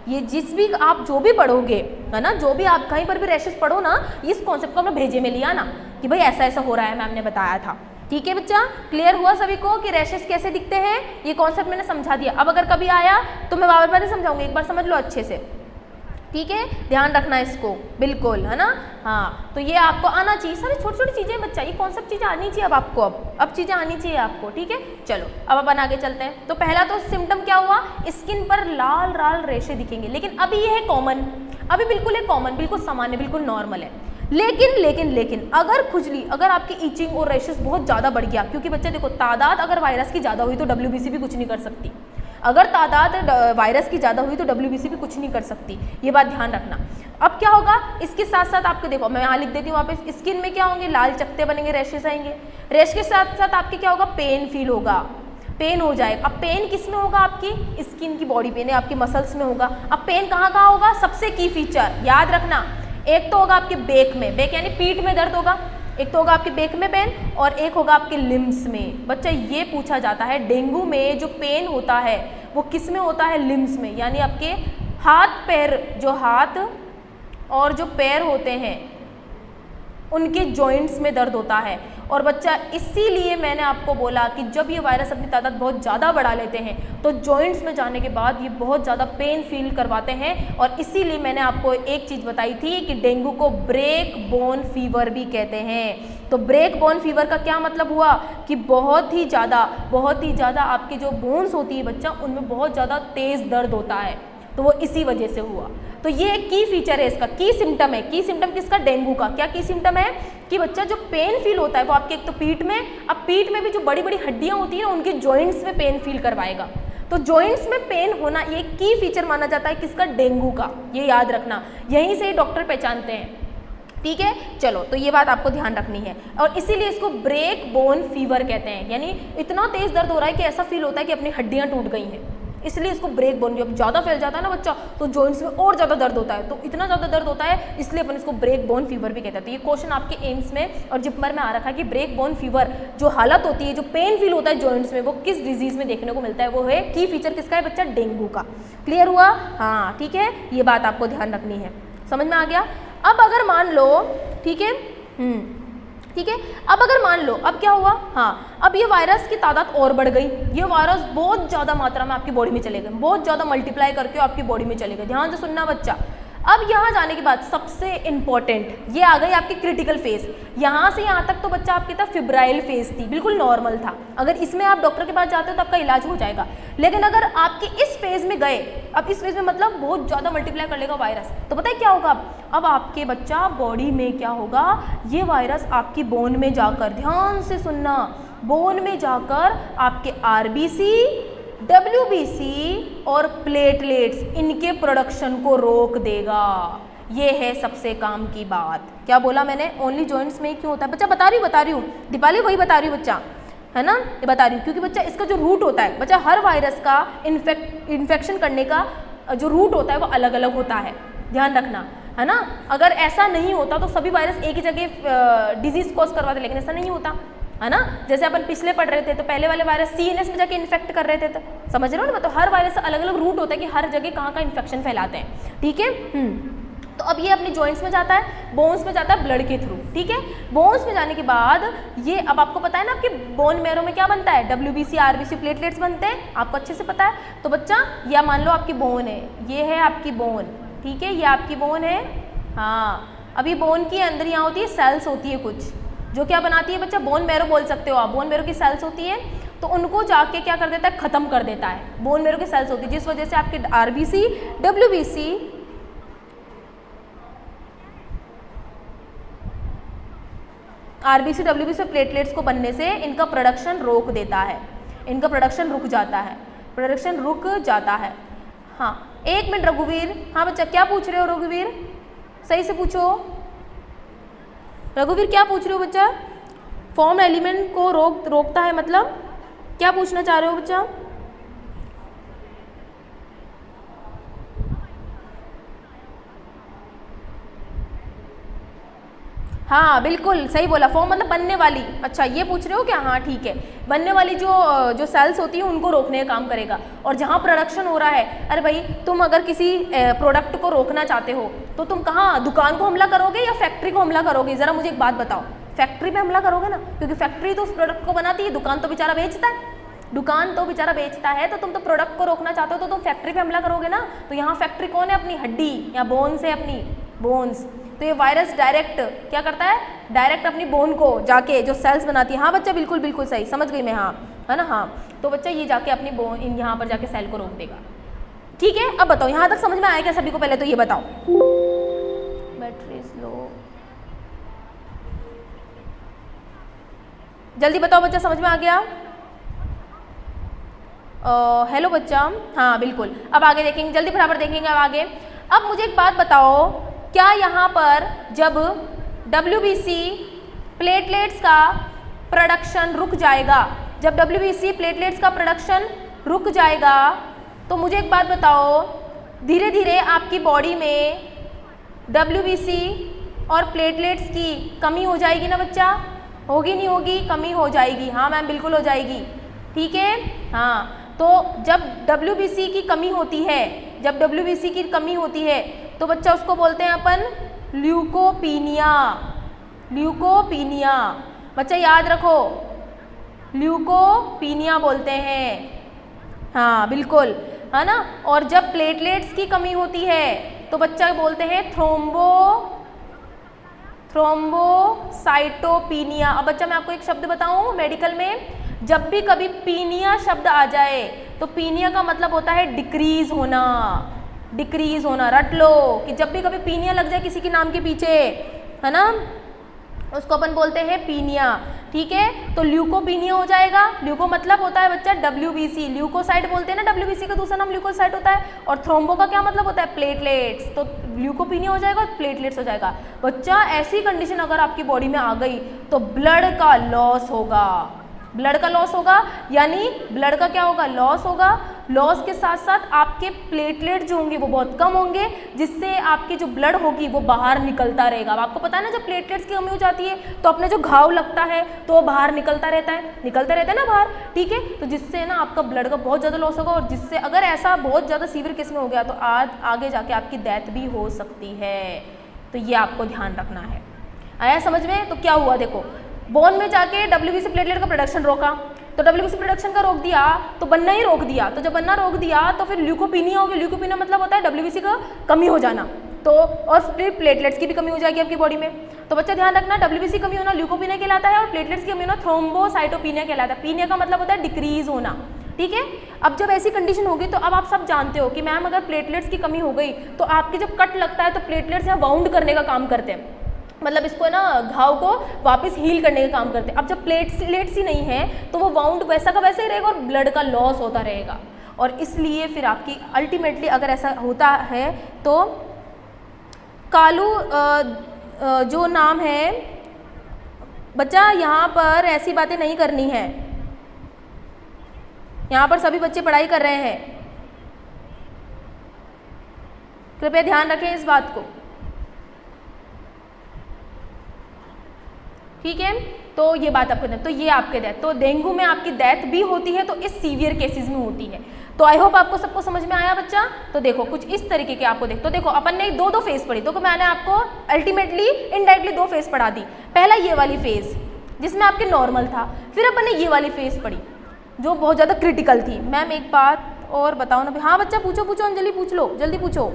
ये जिस भी आप जो भी पढ़ोगे है ना, जो भी आप कहीं पर भी रैशेस पढ़ो ना, इस कॉन्सेप्ट को अपने भेजे में लिया ना कि भाई ऐसा ऐसा हो रहा है, मैम ने बताया था। ठीक है बच्चा, क्लियर हुआ सभी को कि रैशेस कैसे दिखते हैं? ये कॉन्सेप्ट मैंने समझा दिया। अब अगर कभी आया तो मैं बार बार नहीं समझाऊंगी, एक बार समझ लो अच्छे से, ठीक है? ध्यान रखना इसको बिल्कुल, है ना। हाँ, तो ये आपको आना चाहिए, सारी छोटी छोटी चीज़ें बच्चा, ये कॉन्सेप्ट चीज़ें आनी चाहिए अब आपको, अब चीज़ें आनी चाहिए आपको, ठीक है? चलो अब अपन आगे चलते हैं। तो पहला तो सिम्टम क्या हुआ? स्किन पर लाल लाल रेशे दिखेंगे, लेकिन अभी ये है कॉमन, अभी बिल्कुल है कॉमन, बिल्कुल सामान्य, बिल्कुल नॉर्मल है। लेकिन अगर खुजली, अगर आपकी ईचिंग और रैशेस बहुत ज़्यादा बढ़ गया, क्योंकि बच्चा देखो तादाद अगर वायरस की ज़्यादा हुई तो WBC भी कुछ नहीं कर सकती, अगर तादाद वायरस की ज़्यादा हुई तो WBC भी कुछ नहीं कर सकती, ये बात ध्यान रखना। अब क्या होगा, इसके साथ साथ आपको देखो मैं यहाँ लिख देती हूँ वापस, स्किन में क्या होंगे? लाल चकत्ते बनेंगे, रैशेस आएंगे। रैश के साथ साथ आपके क्या होगा? पेन फील होगा, पेन हो जाएगा। अब पेन किस में होगा? आपकी स्किन की बॉडी पेन है, आपकी मसल्स में होगा। अब पेन कहाँ कहाँ होगा? सबसे की फीचर याद रखना, एक तो होगा आपके बैक में, बैक यानी पीठ में दर्द होगा, एक तो होगा आपके बैक में पेन, और एक होगा आपके लिम्स में। बच्चा ये पूछा जाता है डेंगू में जो पेन होता है वो किस में होता है? लिम्स में, यानी आपके हाथ पैर, जो हाथ और जो पैर होते हैं, उनके जॉइंट्स में दर्द होता है। और बच्चा इसीलिए मैंने आपको बोला कि जब ये वायरस अपनी तादाद बहुत ज़्यादा बढ़ा लेते हैं तो जॉइंट्स में जाने के बाद ये बहुत ज़्यादा पेन फील करवाते हैं। और इसीलिए मैंने आपको एक चीज़ बताई थी कि डेंगू को ब्रेक बोन फीवर भी कहते हैं। तो ब्रेक बोन फीवर का क्या मतलब हुआ कि बहुत ही ज़्यादा आपकी जो बोन्स होती है बच्चा, उनमें बहुत ज़्यादा तेज़ दर्द होता है, तो वो इसी वजह से हुआ। तो ये एक की फीचर है, इसका की सिम्टम है। की सिम्टम किसका? डेंगू का। क्या की सिम्टम है कि बच्चा जो पेन फील होता है वो आपके एक तो पीठ में, अब पीठ में भी जो बड़ी बड़ी हड्डियां होती है ना, उनके जॉइंट्स में पेन फील करवाएगा। तो जॉइंट्स में पेन होना ये की फीचर माना जाता है किसका? डेंगू का। ये याद रखना, यहीं से डॉक्टर पहचानते हैं। ठीक है, चलो, तो ये बात आपको ध्यान रखनी है। और इसीलिए इसको ब्रेक बोन फीवर कहते हैं, यानी इतना तेज दर्द हो रहा है कि ऐसा फील होता है कि अपनी हड्डियां टूट गई हैं, इसलिए इसको ब्रेक बोन। जब ज़्यादा फैल जाता है ना बच्चा तो जॉइंट्स में और ज़्यादा दर्द होता है, तो इतना ज़्यादा दर्द होता है इसलिए अपन इसको ब्रेक बोन फीवर भी कहते हैं। तो ये क्वेश्चन आपके एम्स में और जिपमर में आ रखा है कि ब्रेक बोन फीवर जो हालत होती है, जो पेन फील होता है जॉइंट्स में, वो किस डिजीज़ में देखने को मिलता है? वो है की फीचर किसका है बच्चा? डेंगू का। क्लियर हुआ? हाँ, ठीक है, ये बात आपको ध्यान रखनी है। समझ में आ गया? अब अगर मान लो, ठीक है, ठीक है, अब अगर मान लो अब क्या हुआ, हाँ, अब ये वायरस की तादाद और बढ़ गई, ये वायरस बहुत ज़्यादा मात्रा में आपकी बॉडी में चले गए, बहुत ज़्यादा मल्टीप्लाई करके आपकी बॉडी में चले गए। ध्यान से सुनना बच्चा। अब यहाँ जाने के बाद सबसे इम्पॉर्टेंट ये आ गई आपकी क्रिटिकल फेज। यहाँ से यहाँ तक तो बच्चा आपकी था फिब्राइल फेज थी, बिल्कुल नॉर्मल था। अगर इसमें आप डॉक्टर के पास जाते हो तो आपका इलाज हो जाएगा। लेकिन अगर आपके इस फेज में गए, अब इस फेज में मतलब बहुत ज़्यादा मल्टीप्लाई कर लेगा वायरस, तो पता है क्या होगा? अब आपके बच्चा बॉडी में क्या होगा? ये वायरस आपकी बोन में जाकर, ध्यान से सुनना, बोन में जाकर आपके आरबीसी, डब्ल्यूबीसी और प्लेटलेट्स, इनके प्रोडक्शन को रोक देगा। ये है सबसे काम की बात। क्या बोला मैंने? ओनली जॉइंट्स में ही क्यों होता है बच्चा? बता रही हूँ दीपाली, वही बता रही हूँ बच्चा, है ना, ये बता रही हूँ। क्योंकि बच्चा इसका जो रूट होता है बच्चा, हर वायरस का इन्फेक्शन करने का जो रूट होता है वो अलग अलग होता है, ध्यान रखना, है ना। अगर ऐसा नहीं होता तो सभी वायरस एक ही जगह डिजीज कॉज करवाते, लेकिन ऐसा नहीं होता, है ना। जैसे अपन पिछले पढ़ रहे थे तो पहले वाले वायरस सीएनएस में जाके इन्फेक्ट कर रहे थे, तो समझ रहे हो ना। मतलब हर वायरस का अलग अलग रूट होता है कि हर जगह कहाँ का इन्फेक्शन फैलाते हैं, ठीक है। तो अब ये अपने जॉइंट्स में जाता है, बोन्स में जाता है ब्लड के थ्रू, ठीक है। बोन्स में जाने के बाद ये, अब आपको पता है ना आपके बोन मैरो में क्या बनता है? डब्ल्यूबीसी, आरबीसी, प्लेटलेट्स बनते हैं, आपको अच्छे से पता है। तो बच्चा या मान लो आपकी बोन है, ये है आपकी बोन, ठीक है, ये आपकी बोन है, हाँ। अभी बोन के अंदर यहाँ होती है सेल्स होती है कुछ, जो क्या बनाती है बच्चा? बोन मैरो बोल सकते हो आप। बोन मैरो की सेल्स होती है, तो उनको जाके क्या कर देता है? खत्म कर देता है। बोन मैरो की सेल्स होती है, जिस वजह से आपके आरबीसी, डब्ल्यूबीसी, डब्ल्यूबीसी प्लेटलेट्स को बनने से इनका प्रोडक्शन रोक देता है, इनका प्रोडक्शन रुक जाता है, प्रोडक्शन रुक जाता है। हाँ, एक मिनट रघुवीर, हाँ बच्चा क्या पूछ रहे हो रघुवीर? सही से पूछो रघुवीर, क्या पूछ रहे हो बच्चा? फॉर्म एलिमेंट को रोकता है मतलब क्या पूछना चाह रहे हो बच्चा? हाँ बिल्कुल सही बोला, फॉर्म मतलब बनने वाली। अच्छा ये पूछ रहे हो क्या? हाँ ठीक है, बनने वाली जो सेल्स होती है उनको रोकने का काम करेगा। और जहाँ प्रोडक्शन हो रहा है, अरे भाई तुम अगर किसी प्रोडक्ट को रोकना चाहते हो तो तुम कहाँ, दुकान को हमला करोगे या फैक्ट्री को हमला करोगे? ज़रा मुझे एक बात बताओ, फैक्ट्री पे हमला करोगे ना, क्योंकि फैक्ट्री तो उस प्रोडक्ट को बनाती है, दुकान तो बेचारा बेचता है, दुकान तो बेचारा बेचता है। तो तुम तो प्रोडक्ट को रोकना चाहते हो तो तुम फैक्ट्री पे हमला करोगे ना। तो यहाँ फैक्ट्री कौन है? अपनी हड्डी या बोन्स है, अपनी बोन्स। तो ये वायरस डायरेक्ट क्या करता है? डायरेक्ट अपनी बोन को जाके जो सेल्स बनाती है, हाँ बच्चा बिल्कुल बिल्कुल सही, समझ गई मैं, हाँ है ना, हाँ। तो बच्चा ये जाके अपनी बोन, इन यहाँ पर जाके सेल को रोक देगा, ठीक है। अब बताओ यहाँ तक समझ में आया क्या सभी को? पहले तो ये बताओ, बैटरी स्लो, जल्दी बताओ बच्चा, समझ में आ गया? हेलो बच्चा, हाँ बिल्कुल। अब आगे देखेंगे, जल्दी फटाफट देखेंगे अब आगे। अब मुझे एक बात बताओ, क्या यहाँ पर जब WBC प्लेटलेट्स का प्रोडक्शन रुक जाएगा, जब WBC प्लेटलेट्स का प्रोडक्शन रुक जाएगा, तो मुझे एक बात बताओ, धीरे धीरे आपकी बॉडी में WBC और प्लेटलेट्स की कमी हो जाएगी ना बच्चा? होगी नहीं होगी? कमी हो जाएगी, हाँ मैम बिल्कुल हो जाएगी, ठीक है, हाँ। तो जब WBC की कमी होती है, जब WBC की कमी होती है तो बच्चा उसको बोलते हैं अपन ल्यूकोपीनिया, ल्यूकोपीनिया, बच्चा याद रखो, ल्यूकोपीनिया बोलते हैं, हाँ बिल्कुल, है ना। और जब प्लेटलेट्स की कमी होती है तो बच्चा बोलते हैं थ्रोम्बोसाइटोपीनिया। अब बच्चा मैं आपको एक शब्द बताऊं मेडिकल में, जब भी कभी पीनिया शब्द आ जाए तो पीनिया का मतलब होता है डिक्रीज होना, डिक्रीज होना, रट लो कि जब भी कभी पीनिया लग जाए किसी के नाम के पीछे, है ना, उसको अपन बोलते हैं पीनिया, ठीक है। तो ल्यूकोपीनिया हो जाएगा, ल्यूको मतलब होता है बच्चा WBC, ल्यूकोसाइट बोलते हैं ना, WBC का दूसरा नाम ल्यूकोसाइट होता है, और थ्रोम्बो का क्या मतलब होता है, प्लेटलेट्स, तो ल्यूकोपीनिया हो जाएगा और प्लेटलेट्स हो जाएगा। बच्चा ऐसी कंडीशन अगर आपकी बॉडी में आ गई तो ब्लड का लॉस होगा, ब्लड का लॉस होगा, यानी ब्लड का क्या होगा, लॉस होगा। लॉस के साथ साथ आपके प्लेटलेट जो होंगे वो बहुत कम होंगे, जिससे आपकी जो ब्लड होगी वो बाहर निकलता रहेगा। अब आपको पता है ना, जब प्लेटलेट्स की कमी हो जाती है तो अपने जो घाव लगता है तो वो बाहर निकलता रहता है ना बाहर, ठीक है। तो जिससे ना आपका ब्लड का बहुत ज़्यादा लॉस होगा, और जिससे अगर ऐसा बहुत ज़्यादा सीवियर केस में हो गया तो आज आगे जाके आपकी डेथ भी हो सकती है। तो ये आपको ध्यान रखना है। आया समझ में? तो क्या हुआ देखो, बोन में जाके WBC प्लेटलेट का प्रोडक्शन रोका, तो WBC प्रोडक्शन का रोक दिया तो बनना ही रोक दिया, तो जब बनना रोक दिया तो फिर ल्यूकोपीनिया हो गया। ल्यूकोपीनिया मतलब होता है WBC का कमी हो जाना, तो और फिर प्लेटलेट्स की भी कमी हो जाएगी आपकी बॉडी में। तो बच्चा ध्यान रखना, WBC कमी होना ल्यूकोपीनिया कहलाता है, और प्लेटलेट्स की कमी होना थ्रोम्बोसाइटोपीनिया कहलाता है। पीनिया का मतलब होता है डिक्रीज होना, ठीक है। अब जब ऐसी कंडीशन होगी तो अब आप सब जानते हो कि मैम अगर प्लेटलेट्स की कमी हो गई तो आपके जब कट लगता है तो प्लेटलेट्स यहाँ वाउंड करने का काम करते हैं, मतलब इसको ना घाव को वापस हील करने का काम करते हैं। अब जब प्लेटलेट्स ही नहीं है तो वो वाउंड वैसा का वैसा ही रहेगा और ब्लड का लॉस होता रहेगा, और इसलिए फिर आपकी अल्टीमेटली अगर ऐसा होता है तो कालू जो नाम है बच्चा, यहाँ पर ऐसी बातें नहीं करनी है, यहाँ पर सभी बच्चे पढ़ाई कर रहे हैं, कृपया ध्यान रखें इस बात को, ठीक है। तो ये बात आपको, तो ये आपके डेथ, तो डेंगू में आपकी डेथ भी होती है तो इस सीवियर केसेस में होती है। तो आई होप आपको सबको समझ में आया बच्चा। तो देखो कुछ इस तरीके के आपको तो देखो अपन ने दो फेज पढ़ी, तो मैंने आपको अल्टीमेटली इनडायरेक्टली 2 फेज पढ़ा दी। पहला ये वाली फेज जिसमें आपके नॉर्मल था, फिर अपन ने ये वाली फेज पढ़ी जो बहुत ज़्यादा क्रिटिकल थी। मैम एक बात और बताओ ना, हाँ बच्चा पूछो अंजलि, पूछ लो, जल्दी पूछो।